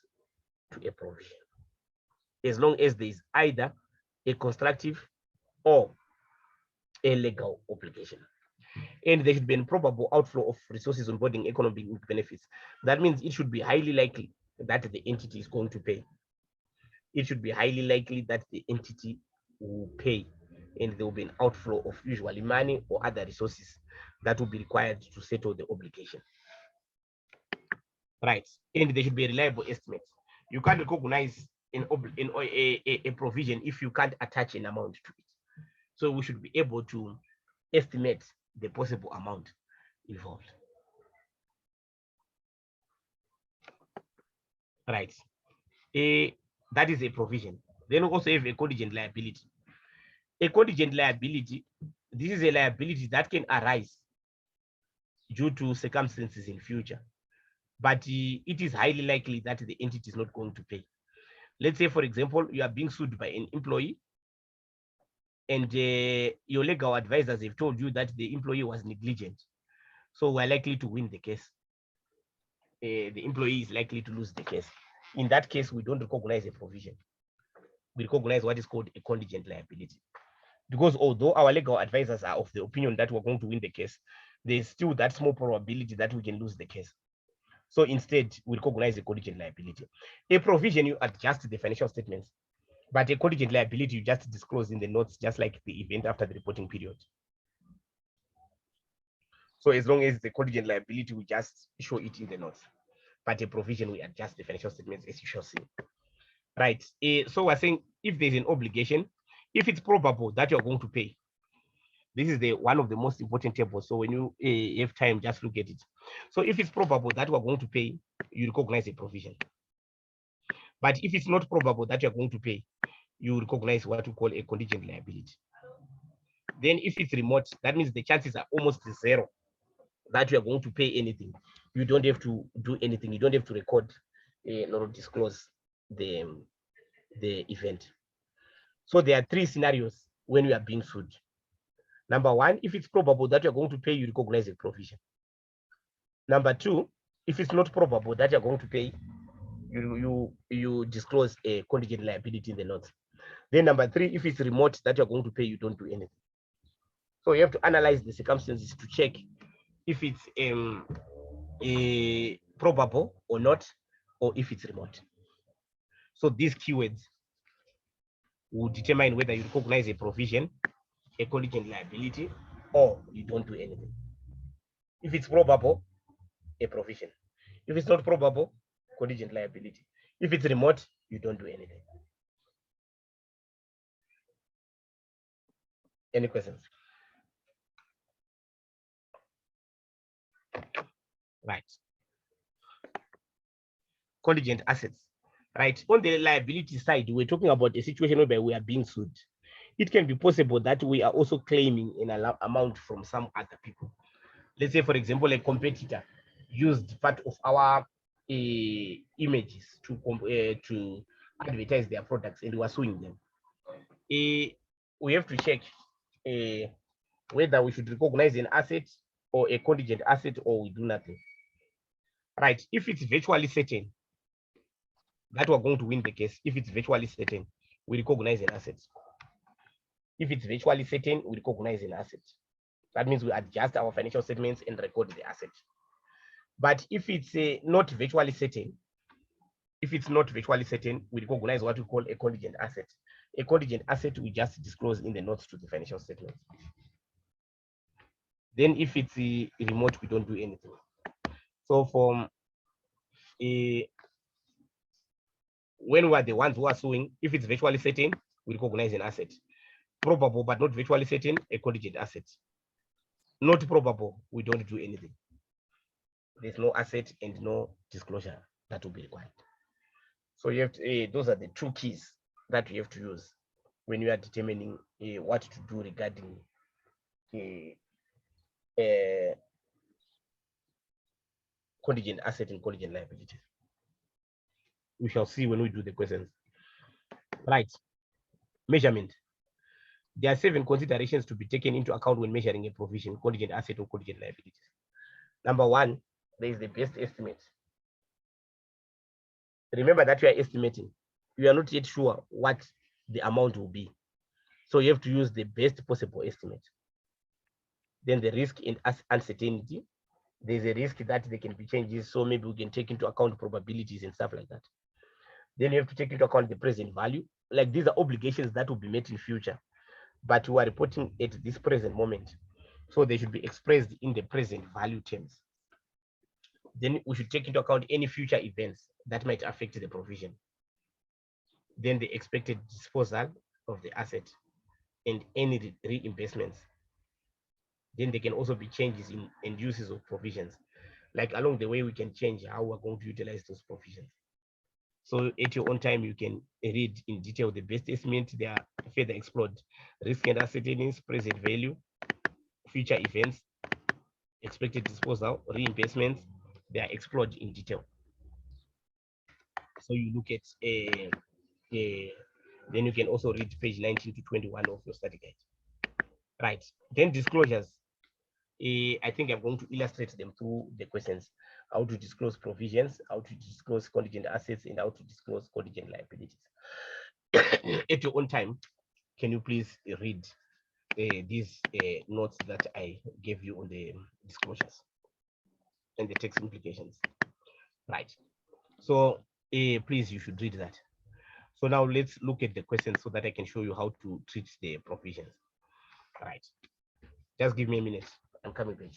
to a provision, as long as there is either a constructive or a legal obligation. And there should be an improbable outflow of resources onboarding economic benefits. That means it should be highly likely that the entity is going to pay. It should be highly likely that the entity will pay, and there will be an outflow of usually money or other resources that will be required to settle the obligation. Right. And there should be a reliable estimate. You can't recognize a provision if you can't attach an amount to it. So we should be able to estimate the possible amount involved. Right. That is a provision. Then we also have a contingent liability. A contingent liability, this is a liability that can arise due to circumstances in future, but it is highly likely that the entity is not going to pay. Let's say, for example, you are being sued by an employee, and your legal advisors have told you that the employee was negligent, so we're likely to win the case. The employee is likely to lose the case. In that case, we don't recognize a provision. We recognize what is called a contingent liability. Because although our legal advisors are of the opinion that we're going to win the case, there's still that small probability that we can lose the case. So instead, we recognize a contingent liability. A provision, you adjust the financial statements, but a contingent liability, you just disclose in the notes, just like the event after the reporting period. So as long as the contingent liability, we just show it in the notes. But a provision, we adjust the financial statements as you shall see. Right. So we're saying if there's an obligation, if it's probable that you're going to pay, this is the one of the most important tables. So when you have time, just look at it. So if it's probable that we're going to pay, you recognize a provision. But if it's not probable that you're going to pay, you recognize what we call a contingent liability. Then if it's remote, that means the chances are almost zero that you are going to pay anything. You don't have to do anything. You don't have to record nor disclose the event. So there are three scenarios when you are being sued. Number one, if it's probable that you're going to pay, you recognize a provision. Number two, if it's not probable that you're going to pay, you disclose a contingent liability in the notes. Then number three, if it's remote that you're going to pay, you don't do anything. So you have to analyze the circumstances to check if it's probable or not, or if it's remote. So these keywords will determine whether you recognize a provision, a contingent liability, or you don't do anything. If it's probable, a provision. If it's not probable, contingent liability. If it's remote, you don't do anything. Any questions? Right. Contingent assets. Right. On the liability side, we're talking about a situation where we are being sued. It can be possible that we are also claiming an amount from some other people. Let's say, for example, a competitor used part of our images to advertise their products, and we are suing them. We have to check whether we should recognize an asset or a contingent asset, or we do nothing. Right. If it's virtually certain that we're going to win the case, if it's virtually certain, we recognize an asset. If it's virtually certain, we recognize an asset. That means we adjust our financial statements and record the asset. But if it's not virtually certain, we recognize what we call a contingent asset. A contingent asset we just disclose in the notes to the financial statements. Then if it's remote, we don't do anything. So from when we are the ones who are suing, if it's virtually certain, we recognize an asset. Probable but not virtually certain, a contingent asset. Not probable, we don't do anything. There's no asset and no disclosure that will be required. So you have to, those are the two keys that you have to use when you are determining what to do regarding contingent asset and contingent liability. We shall see when we do the questions. Right. Measurement. There are 7 considerations to be taken into account when measuring a provision, contingent asset or contingent liabilities. Number 1, there is the best estimate. Remember that you are estimating. You are not yet sure what the amount will be. So you have to use the best possible estimate. Then the risk and uncertainty. There's a risk that there can be changes. So maybe we can take into account probabilities and stuff like that. Then you have to take into account the present value. Like these are obligations that will be met in future, but we are reporting at this present moment. So they should be expressed in the present value terms. Then we should take into account any future events that might affect the provision. Then the expected disposal of the asset and any reinvestments. Then there can also be changes in and uses of provisions. Like along the way, we can change how we're going to utilize those provisions. So at your own time, you can read in detail the best estimate. They are further explored. Risk and uncertainties, present value, future events, expected disposal, reinvestments, they are explored in detail. So you look at then you can also read page 19 to 21 of your study guide. Right. Then disclosures. I think I'm going to illustrate them through the questions. How to disclose provisions, how to disclose contingent assets, and how to disclose contingent liabilities. At your own time, can you please read these notes that I gave you on the disclosures and the tax implications? Right. So please, you should read that. So now let's look at the questions so that I can show you how to treat the provisions. All right. Just give me a minute. I'm coming back.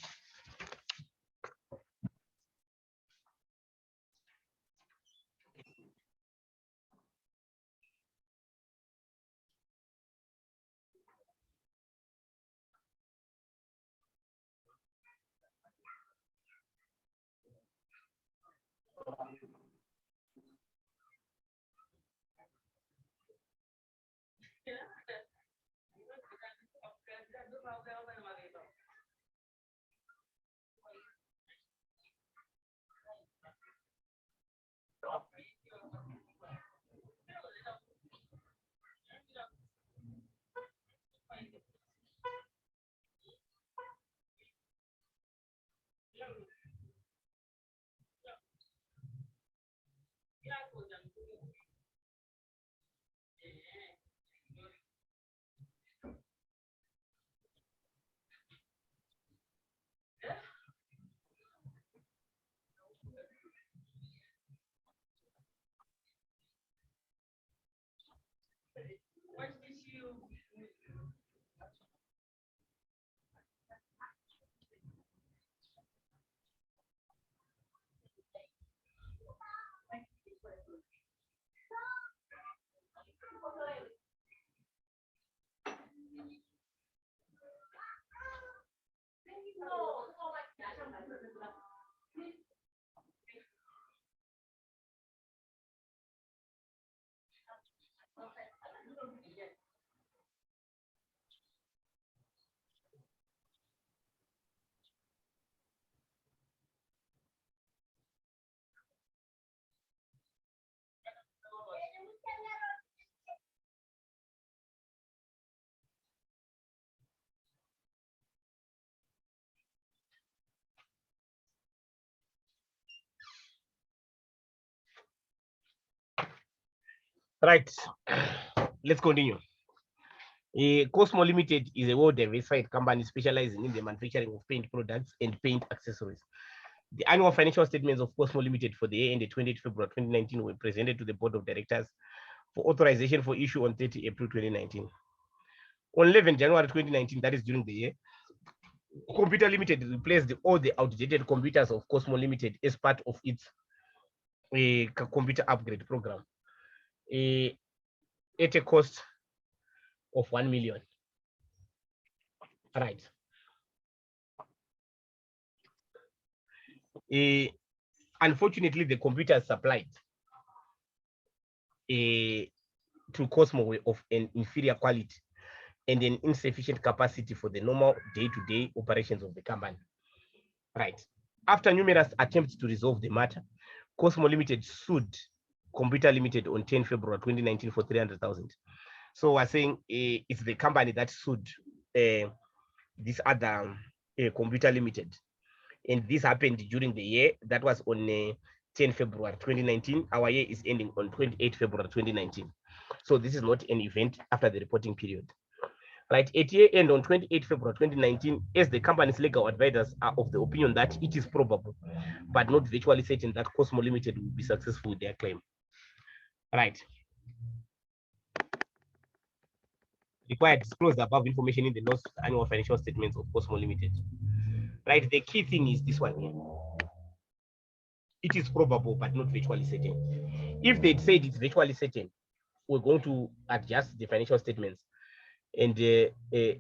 Right. Let's continue. Cosmo Limited is a well-diversified company specializing in the manufacturing of paint products and paint accessories. The annual financial statements of Cosmo Limited for the year ended 20th February 2019 were presented to the Board of Directors for authorization for issue on 30 April 2019. On 11 January 2019, that is during the year, Computer Limited replaced all the outdated computers of Cosmo Limited as part of its computer upgrade program at a cost of 1 million. Right. Unfortunately, the computers supplied to Cosmo were of an inferior quality and an insufficient capacity for the normal day-to-day operations of the company. Right. After numerous attempts to resolve the matter, Cosmo Limited sued Computer Limited on 10 February 2019 for 300,000. So we're saying it's the company that sued this other Computer Limited. And this happened during the year. That was on 10 February 2019. Our year is ending on 28 February 2019. So this is not an event after the reporting period. Right, at year end on 28 February 2019, as the company's legal advisors are of the opinion that it is probable, but not virtually certain, that Cosmo Limited will be successful with their claim. Right. Required disclose the above information in the notes to the annual financial statements of Cosmo Limited. Right, the key thing is this one here. It is probable, but not virtually certain. If they'd said it's virtually certain, we're going to adjust the financial statements and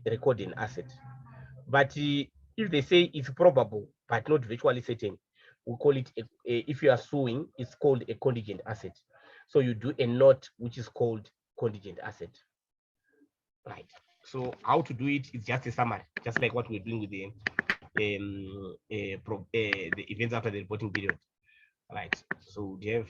record an asset. But if they say it's probable but not virtually certain, we call it if you are suing, it's called a contingent asset. So you do a note which is called contingent asset. Right. So how to do it is just a summary, just like what we're doing with the events after the reporting period. Right. So do you have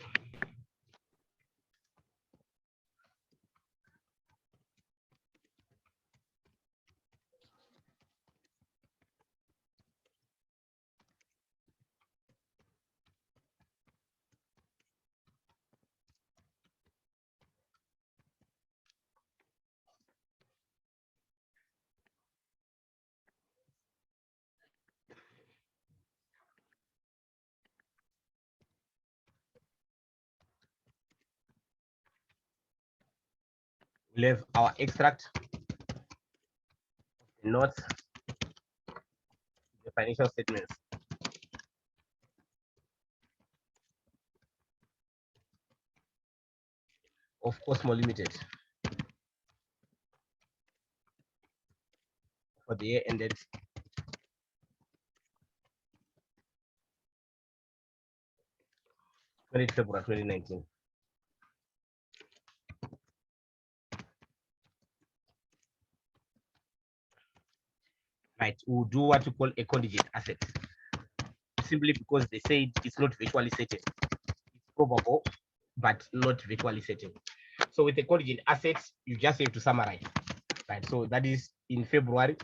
we'll have our extract, notes, the financial statements of Cosmo Limited for the year ended 20 February 2019. right, we'll do what we call a contingent asset, simply because they said it's not virtually certain. It's probable, but not virtually certain. So with the contingent assets, you just have to summarize, right? So that is in February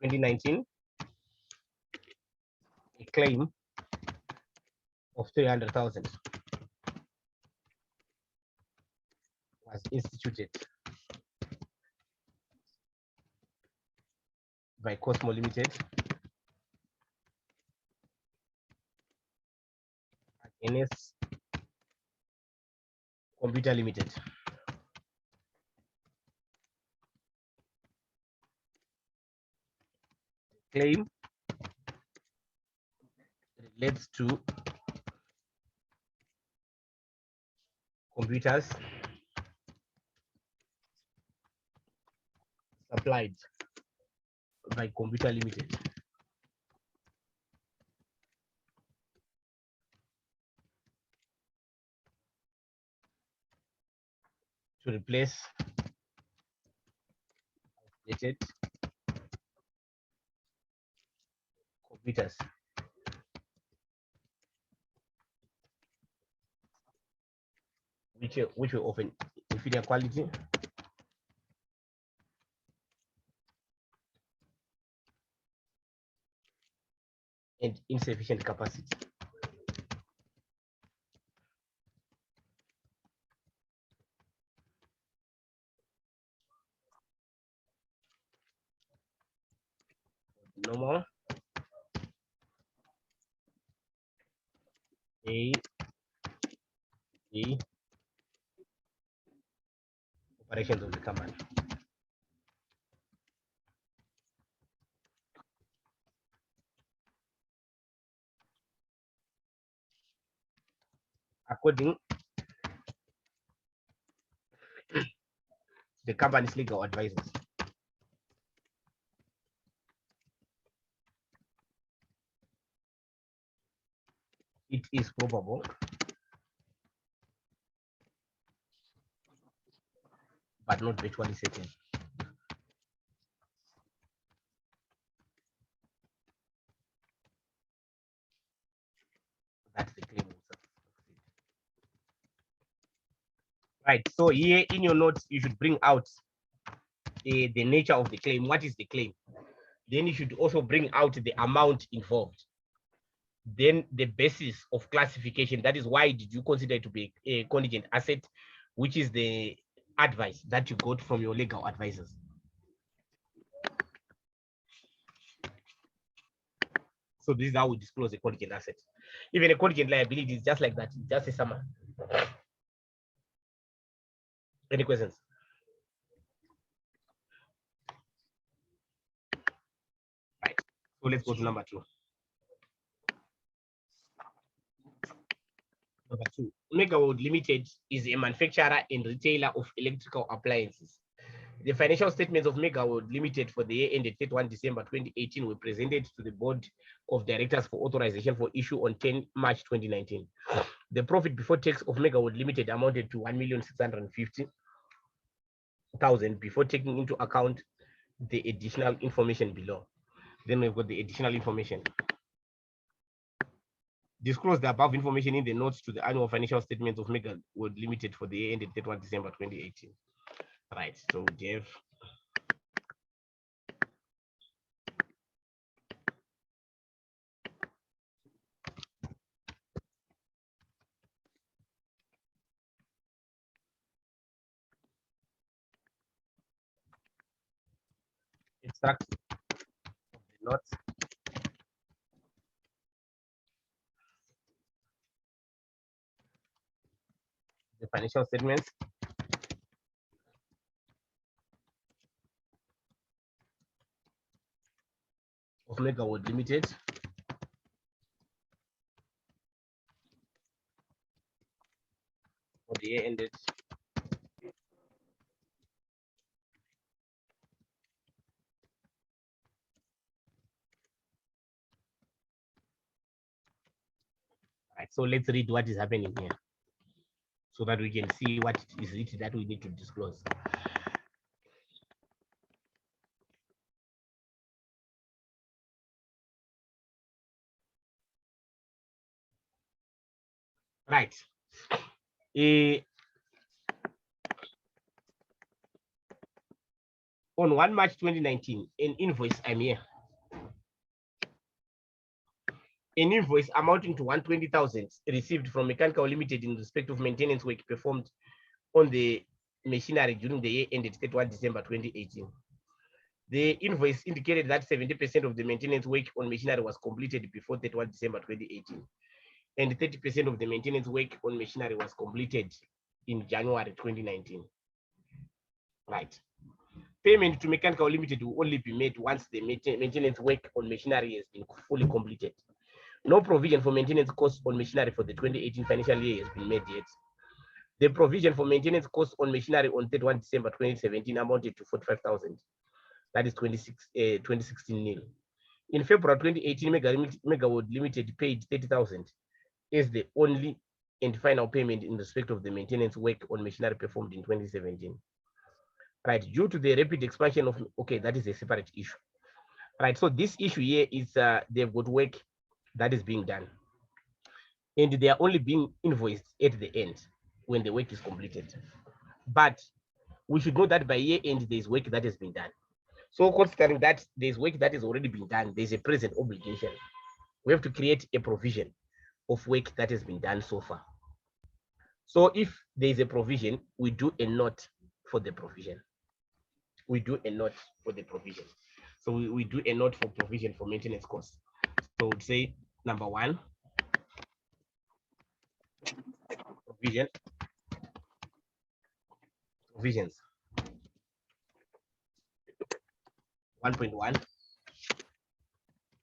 2019, a claim of 300,000 was instituted by Cosmo Limited against Computer Limited. Claim relates to computers supplied by Computer Limited to replace outdated computers which were often inferior quality and insufficient capacity. Normal A operations of the company. According the company's legal advisors, it is probable but not virtually certain. That's the claim. Right. So here in your notes, you should bring out the nature of the claim. What is the claim? Then you should also bring out the amount involved. Then the basis of classification. That is why did you consider it to be a contingent asset, which is the advice that you got from your legal advisors. So this is how we disclose a contingent asset. Even a contingent liability is just like that, just a summary. Any questions? Right. So let's go to number 2. Number 2. Megawatt Limited is a manufacturer and retailer of electrical appliances. The financial statements of Megawatt Limited for the year ended 31 December 2018 were presented to the Board of Directors for authorization for issue on 10 March 2019. The profit before tax of Megawatt Limited amounted to 1,650,000 before taking into account the additional information below. Then we've got the additional information. Disclose the above information in the notes to the annual financial statements of Megawatt Limited for the year ended 31 December 2018. Right, so we have extract of the notes, the financial statements, of Megawatt Limited for the year ended right. So let's read what is happening here so that we can see what is it that we need to disclose. Right. On 1 March 2019, an invoice, I'm here. An invoice amounting to 120,000 received from Mechanical Limited in respect of maintenance work performed on the machinery during the year ended 31 December 2018. The invoice indicated that 70% of the maintenance work on machinery was completed before 31 December 2018, and 30% of the maintenance work on machinery was completed in January 2019. Right. Payment to Mechanical Limited will only be made once the maintenance work on machinery has been fully completed. No provision for maintenance costs on machinery for the 2018 financial year has been made yet. The provision for maintenance costs on machinery on 31 December 2017 amounted to 45,000. That is 2016 nil. In February 2018, Megawood Limited paid 30,000 as the only and final payment in respect of the maintenance work on machinery performed in 2017. Right, due to the rapid expansion of, okay, that is a separate issue. Right, so this issue here is they've got work that is being done, and they are only being invoiced at the end when the work is completed. But we should know that by year end, there's work that has been done. So considering that there's work that has already been done, there's a present obligation. We have to create a provision of work that has been done so far. So if there's a provision, we do a note for the provision. We do a note for the provision. So we do a note for provision for maintenance costs. So we'd say number one, provision, provisions. 1.1,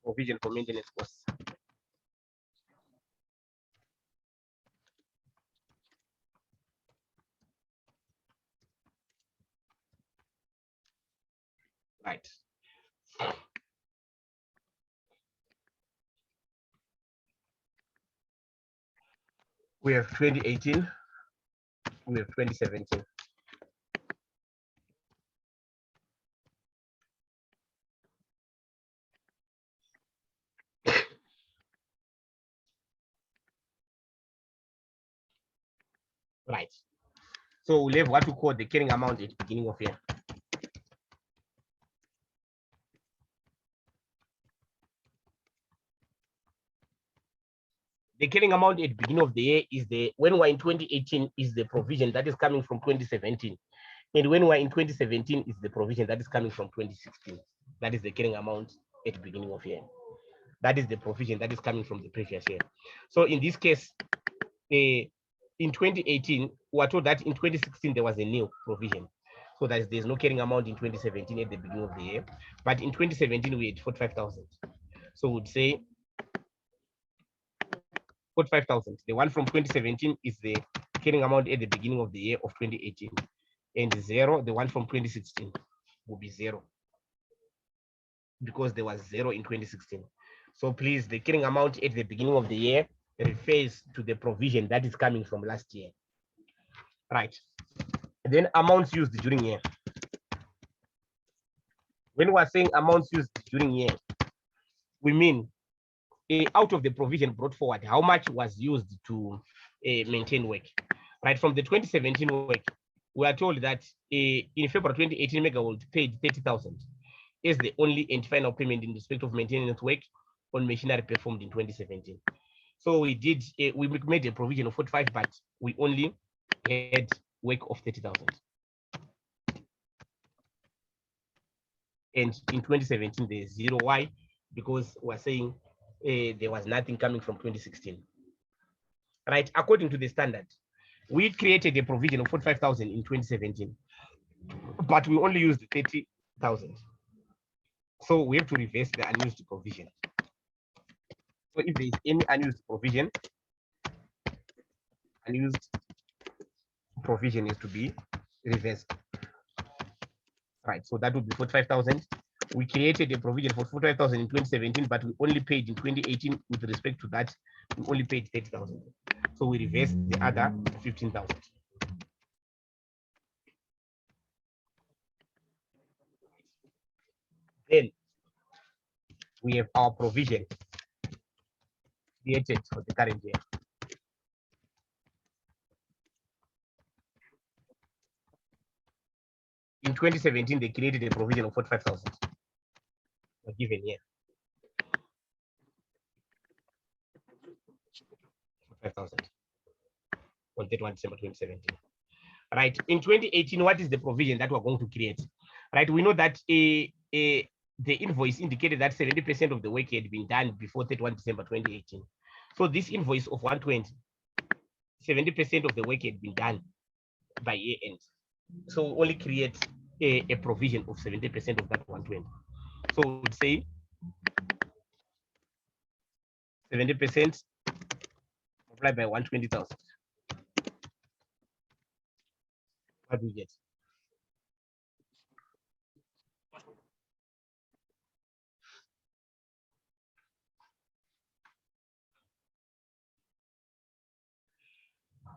provision for maintenance costs. Right. We have 2018, we have 2017. Right. So we'll have what we call the carrying amount at the beginning of year. The carrying amount at the beginning of the year is the, when we're in 2018, is the provision that is coming from 2017. And when we're in 2017, is the provision that is coming from 2016. That is the carrying amount at the beginning of year. That is the provision that is coming from the previous year. So in this case, in 2018, we are told that in 2016 there was a new provision. So that there's no carrying amount in 2017 at the beginning of the year. But in 2017, we had 45,000. So we'd say 45,000. The one from 2017 is the carrying amount at the beginning of the year of 2018. And zero, the one from 2016 will be zero, because there was zero in 2016. So please, the carrying amount at the beginning of the year refers to the provision that is coming from last year. Right. Then amounts used during year. When we're saying amounts used during year, we mean out of the provision brought forward, how much was used to maintain work. Right, from the 2017 work, we are told that in February 2018, Megawood paid 30,000 as the only and final payment in respect of maintenance work on machinery performed in 2017. So we did, we made a provision of 45, but we only had work of 30,000. And in 2017, there's zero. Why? Because we're saying there was nothing coming from 2016. Right, according to the standard, we created a provision of 45,000 in 2017, but we only used 30,000. So we have to reverse the unused provision. So if there is any unused provision, unused provision is to be reversed. Right, so that would be 45,000. We created a provision for 45,000 in 2017, but we only paid in 2018 with respect to that, we only paid 30,000. So we reversed the other 15,000. Then we have our provision created for the current year. in 2017, they created a provision of 45,000 given here. 45,000 on 31 December 2017. Right. In 2018, what is the provision that we're going to create? Right. We know that the invoice indicated that 70% of the work had been done before 31 December 2018. So this invoice of 120, 70% of the work had been done by year end. So we only create a provision of 70% of that 120. So we would say 70% multiplied by 120,000. What do we get?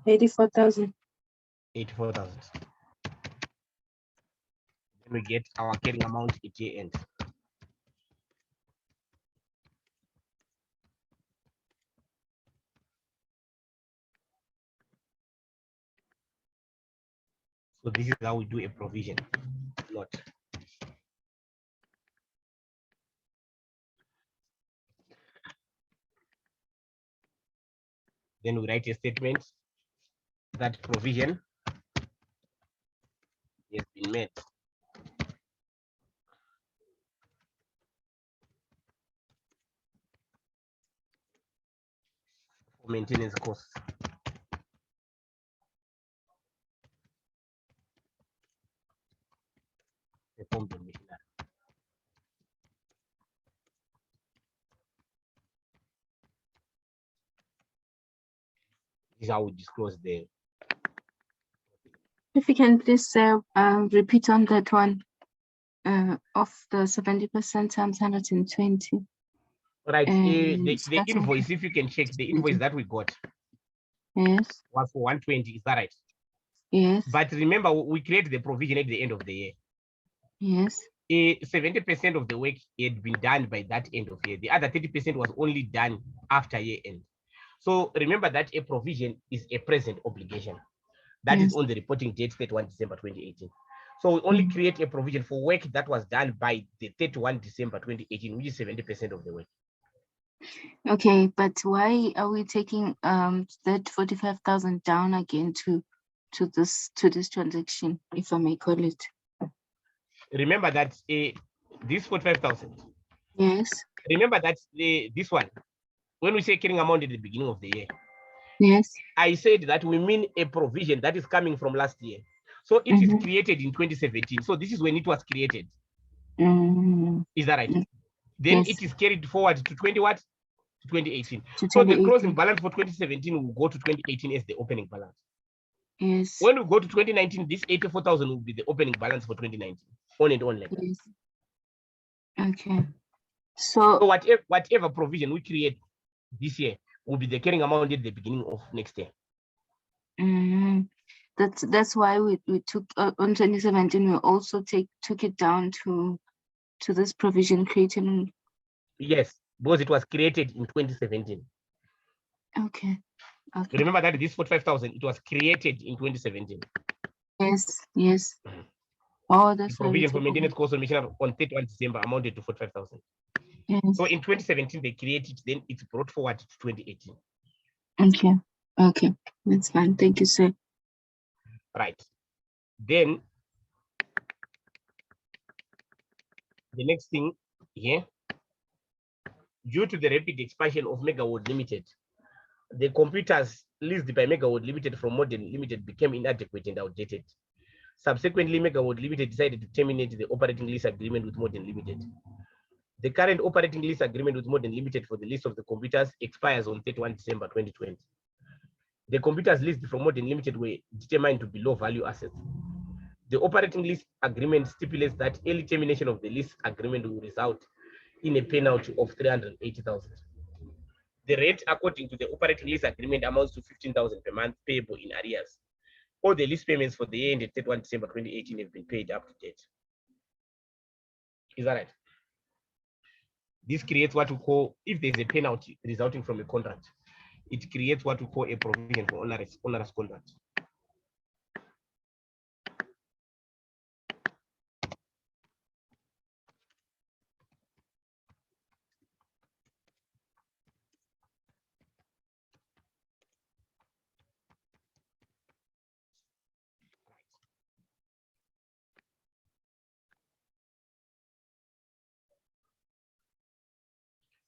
$84,000. 84,000. Then we get our carrying amount at year end. So this is how we do a provision note. Then we write a statement that provision has been made. For maintenance costs. Performed on machinery. This is how we disclose the. If you can please repeat on that one of the 70% times 120. Right. The starting invoice, if you can check the invoice that we got Yes, was for 120. Is that right? yes, But remember, we create the provision at the end of the year. yes, 70% of the work had been done by that end of year. The other 30% was only done after year end. So remember that a provision is a present obligation. That is yes. on the reporting date 31 December 2018. So we only create a provision for work that was done by the 31 December 2018, which is 70% of the work. Okay, but why are we taking that 45,000 down again to this transaction, if I may call it? Remember that this 45,000. Yes, Remember that this one, when we say carrying amount at the beginning of the year, yes, I said that we mean a provision that is coming from last year. So it is created in 2017. So this is when it was created. Is that right? Then yes. it is carried forward to 20 what? To 2018. To So the 2018. closing balance for 2017 will go to 2018 as the opening balance. Yes. When we go to 2019, this 84,000 will be the opening balance for 2019. On and on like that. Yes. Okay. So whatever provision we create this year will be the carrying amount at the beginning of next year. That's why we took on 2017. We also took it down to this provision created. Yes, because it was created in 2017. Okay. Okay. Remember that this 45,000 it was created in 2017. Yes. Yes. Oh, that's the provision for maintenance cost on machinery on 31 December amounted to 45,000. Yes. So in 2017 they created, then it's brought forward to 2018. Okay. Okay, that's fine. Thank you, sir. Right. Then the next thing here, due to the rapid expansion of Megawatt Limited, the computers leased by Megawatt Limited from Modern Limited became inadequate and outdated. Subsequently, Megawatt Limited decided to terminate the operating lease agreement with Modern Limited. The current operating lease agreement with Modern Limited for the lease of the computers expires on 31 December 2020. The computers leased from Modern Limited were determined to be low value assets. The operating lease agreement stipulates that early termination of the lease agreement will result in a penalty of 380,000. The rate according to the operating lease agreement amounts to 15,000 per month payable in arrears. All the lease payments for the year ended 31 December 2018 have been paid up to date. Is that right? This creates what we call, if there's a penalty resulting from a contract, it creates what we call a provision for onerous contract.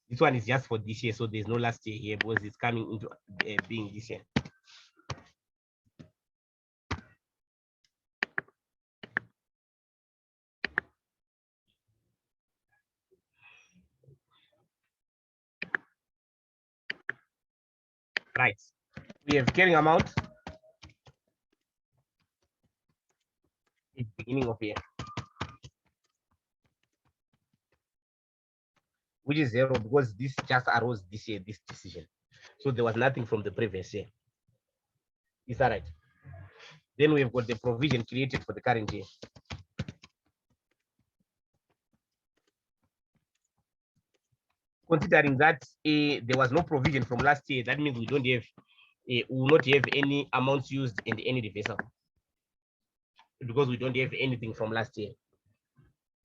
This one is just for this year, so there's no last year here because it's coming into being this year. Right. We have carrying amount. It's beginning of year, which is 0 because this just arose this year, this decision. So there was nothing from the previous year. Is that right? Then we've got the provision created for the current year. Considering that there was no provision from last year, that means we don't have, we will not have any amounts used and any reversal because we don't have anything from last year.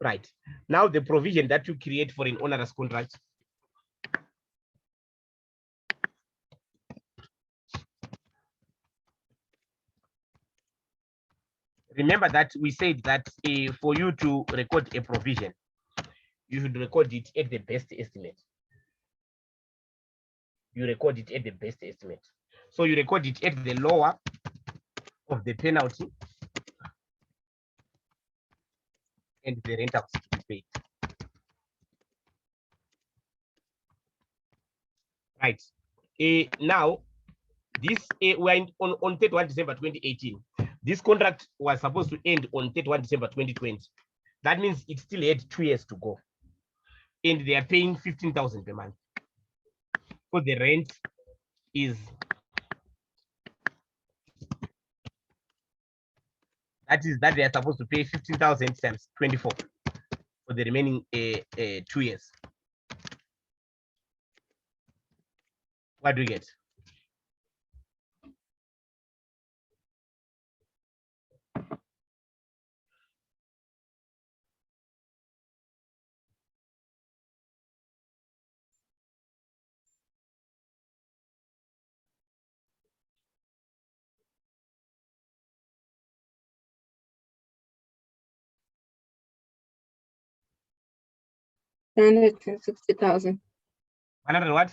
Right. Now the provision that you create for an onerous contract. Remember that we said that for you to record a provision, you should record it at the best estimate. You record it at the best estimate. So you record it at the lower of the penalty and the rentals to be paid. Right. Now, this we're on 31 December 2018. This contract was supposed to end on 31 December 2020. That means it still had 2 years to go. And they are paying 15,000 per month. So the rent is that they are supposed to pay 15,000 times 24 for the remaining 2 years. What do you get? $360,000. 100 what?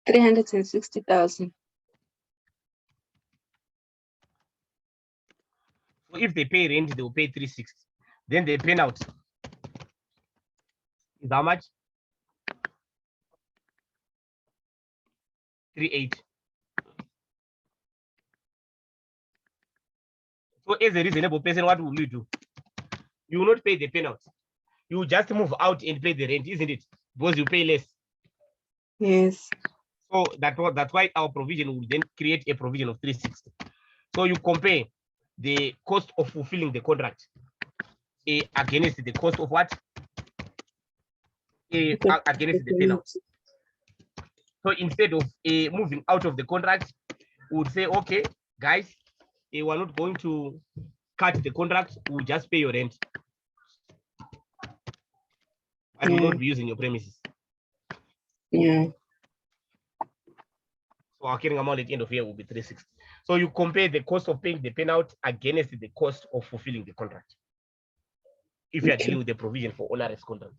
360,000. So if they pay rent, they will pay 360. Then the payout is how much? 38. So as a reasonable person, what will you do? You will not pay the penalty. You just move out and pay the rent, isn't it? Because you pay less. Yes. So that's why our provision will then create a provision of 360. So you compare the cost of fulfilling the contract against the cost of what? Against the penalty. So instead of moving out of the contract, we would say, okay, guys, we're not going to cut the contract, we'll just pay your rent. And will not be using your premises. Yeah. So our carrying amount at the end of year will be 360. So you compare the cost of paying the penalty against the cost of fulfilling the contract. If you are dealing with the provision for onerous contract.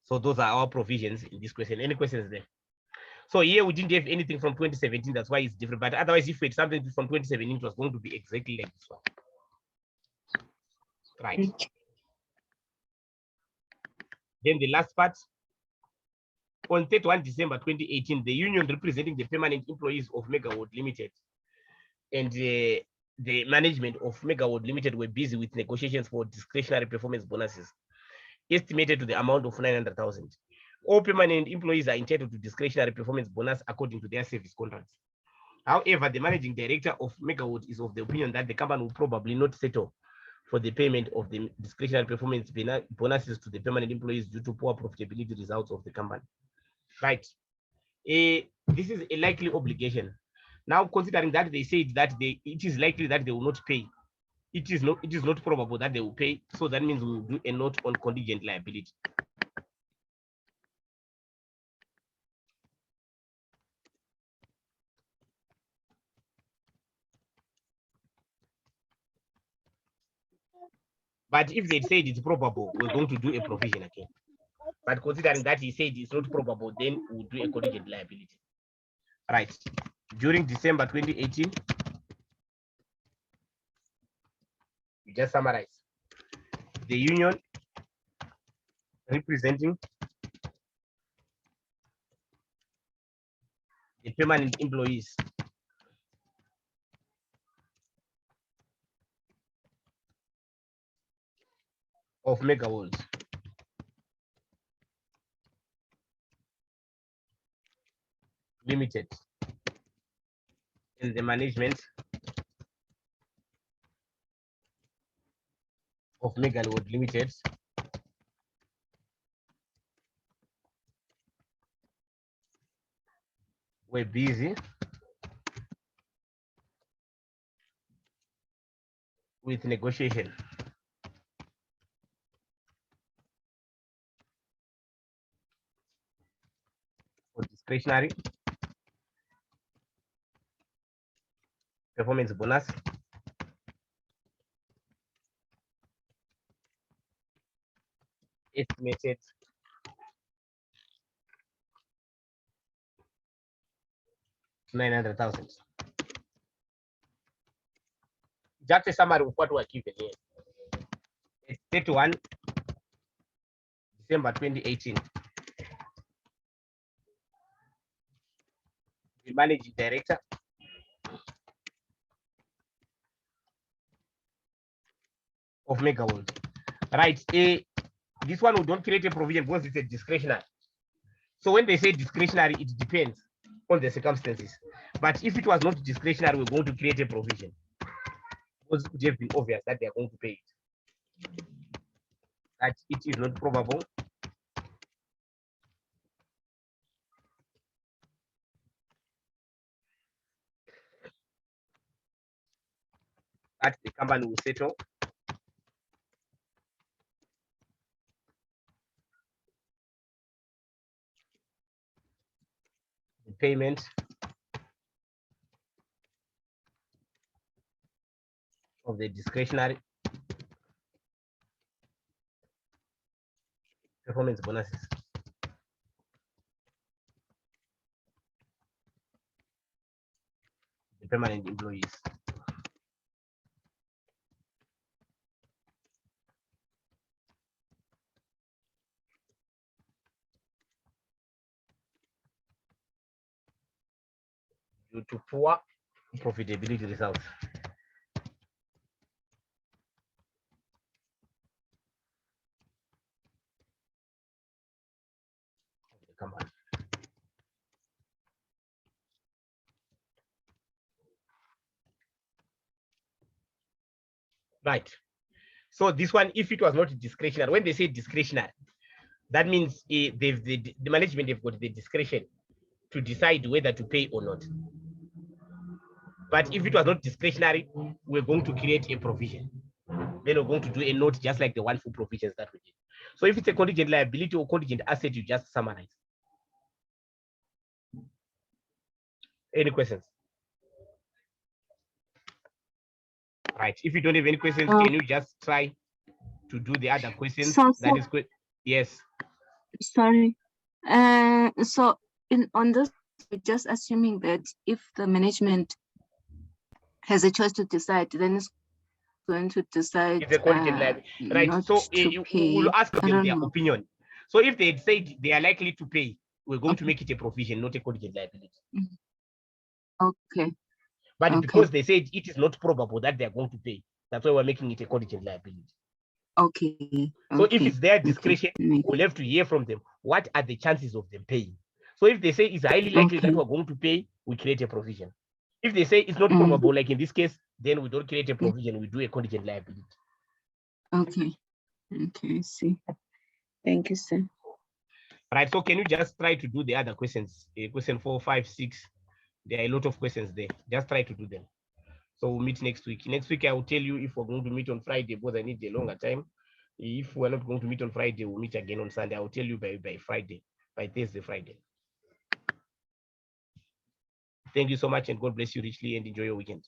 So those are our provisions in this question. Any questions there? So here we didn't have anything from 2017. That's why it's different. But otherwise, if we had something from 2017, it was going to be exactly like this one. Right. Then the last part. On 31 December 2018, the union representing the permanent employees of Megawatt Limited and the management of Megawatt Limited were busy with negotiations for discretionary performance bonuses, estimated to the amount of 900,000. All permanent employees are entitled to discretionary performance bonus according to their service contracts. However, the managing director of Megawatt is of the opinion that the company will probably not settle for the payment of the discretionary performance bonuses to the permanent employees due to poor profitability results of the company. Right. This is a likely obligation. Now, considering that they said that it is likely that they will not pay, it is not probable that they will pay. So that means we will do a note on contingent liability. But if they said it's probable, we're going to do a provision again. But considering that he said it's not probable, then we'll do a contingent liability. Right. During December 2018, we just summarize. The union representing the permanent employees of Megaworld Limited and the management of Megaworld Limited were busy with negotiation for discretionary performance bonus estimated to 900,000. Just a summary of what we're given here. It's 31 December 2018. The managing director of Megaworld. Right. This one we don't create a provision because it's a discretionary. So when they say discretionary, it depends on the circumstances. But if it was not discretionary, we're going to create a provision. Because it would have been obvious that they are going to pay it. That it is not probable that the company will settle the payment of the discretionary performance bonuses the permanent employees. Due to poor profitability results. The company. Right. So this one, if it was not discretionary, when they say discretionary, that means the management have got the discretion to decide whether to pay or not. But if it was not discretionary, we're going to create a provision. Then we're going to do a note just like the one for provisions that we did. So if it's a contingent liability or contingent asset, you just summarize. Any questions? Right. If you don't have any questions, can you just try to do the other questions? That is good. Yes. Sorry. So on this, we're just assuming that if the management has a choice to decide, then it's going to decide it's a contingent liability. Right. not So to pay. we'll ask them their know. opinion. So if they said they are likely to pay, we're going to make it a provision, not a contingent liability. Okay. But Okay. because they said it is not probable that they're going to pay, that's why we're making it a contingent liability. Okay. So if it's their discretion, we'll have to hear from them. What are the chances of them paying? So if they say it's highly likely that we're going to pay, we create a provision. If they say it's not probable, like in this case, then we don't create a provision, we do a contingent liability. Okay. Okay, see. Thank you, sir. Right, so can you just try to do the other questions? Question 4, 5, 6. There are a lot of questions there. Just try to do them. So we'll meet next week. Next week, I will tell you if we're going to meet on Friday, because I need a longer time. If we're not going to meet on Friday, we'll meet again on Sunday. I will tell you by Friday, by Thursday, Friday. Thank you so much, and God bless you richly, and enjoy your weekend.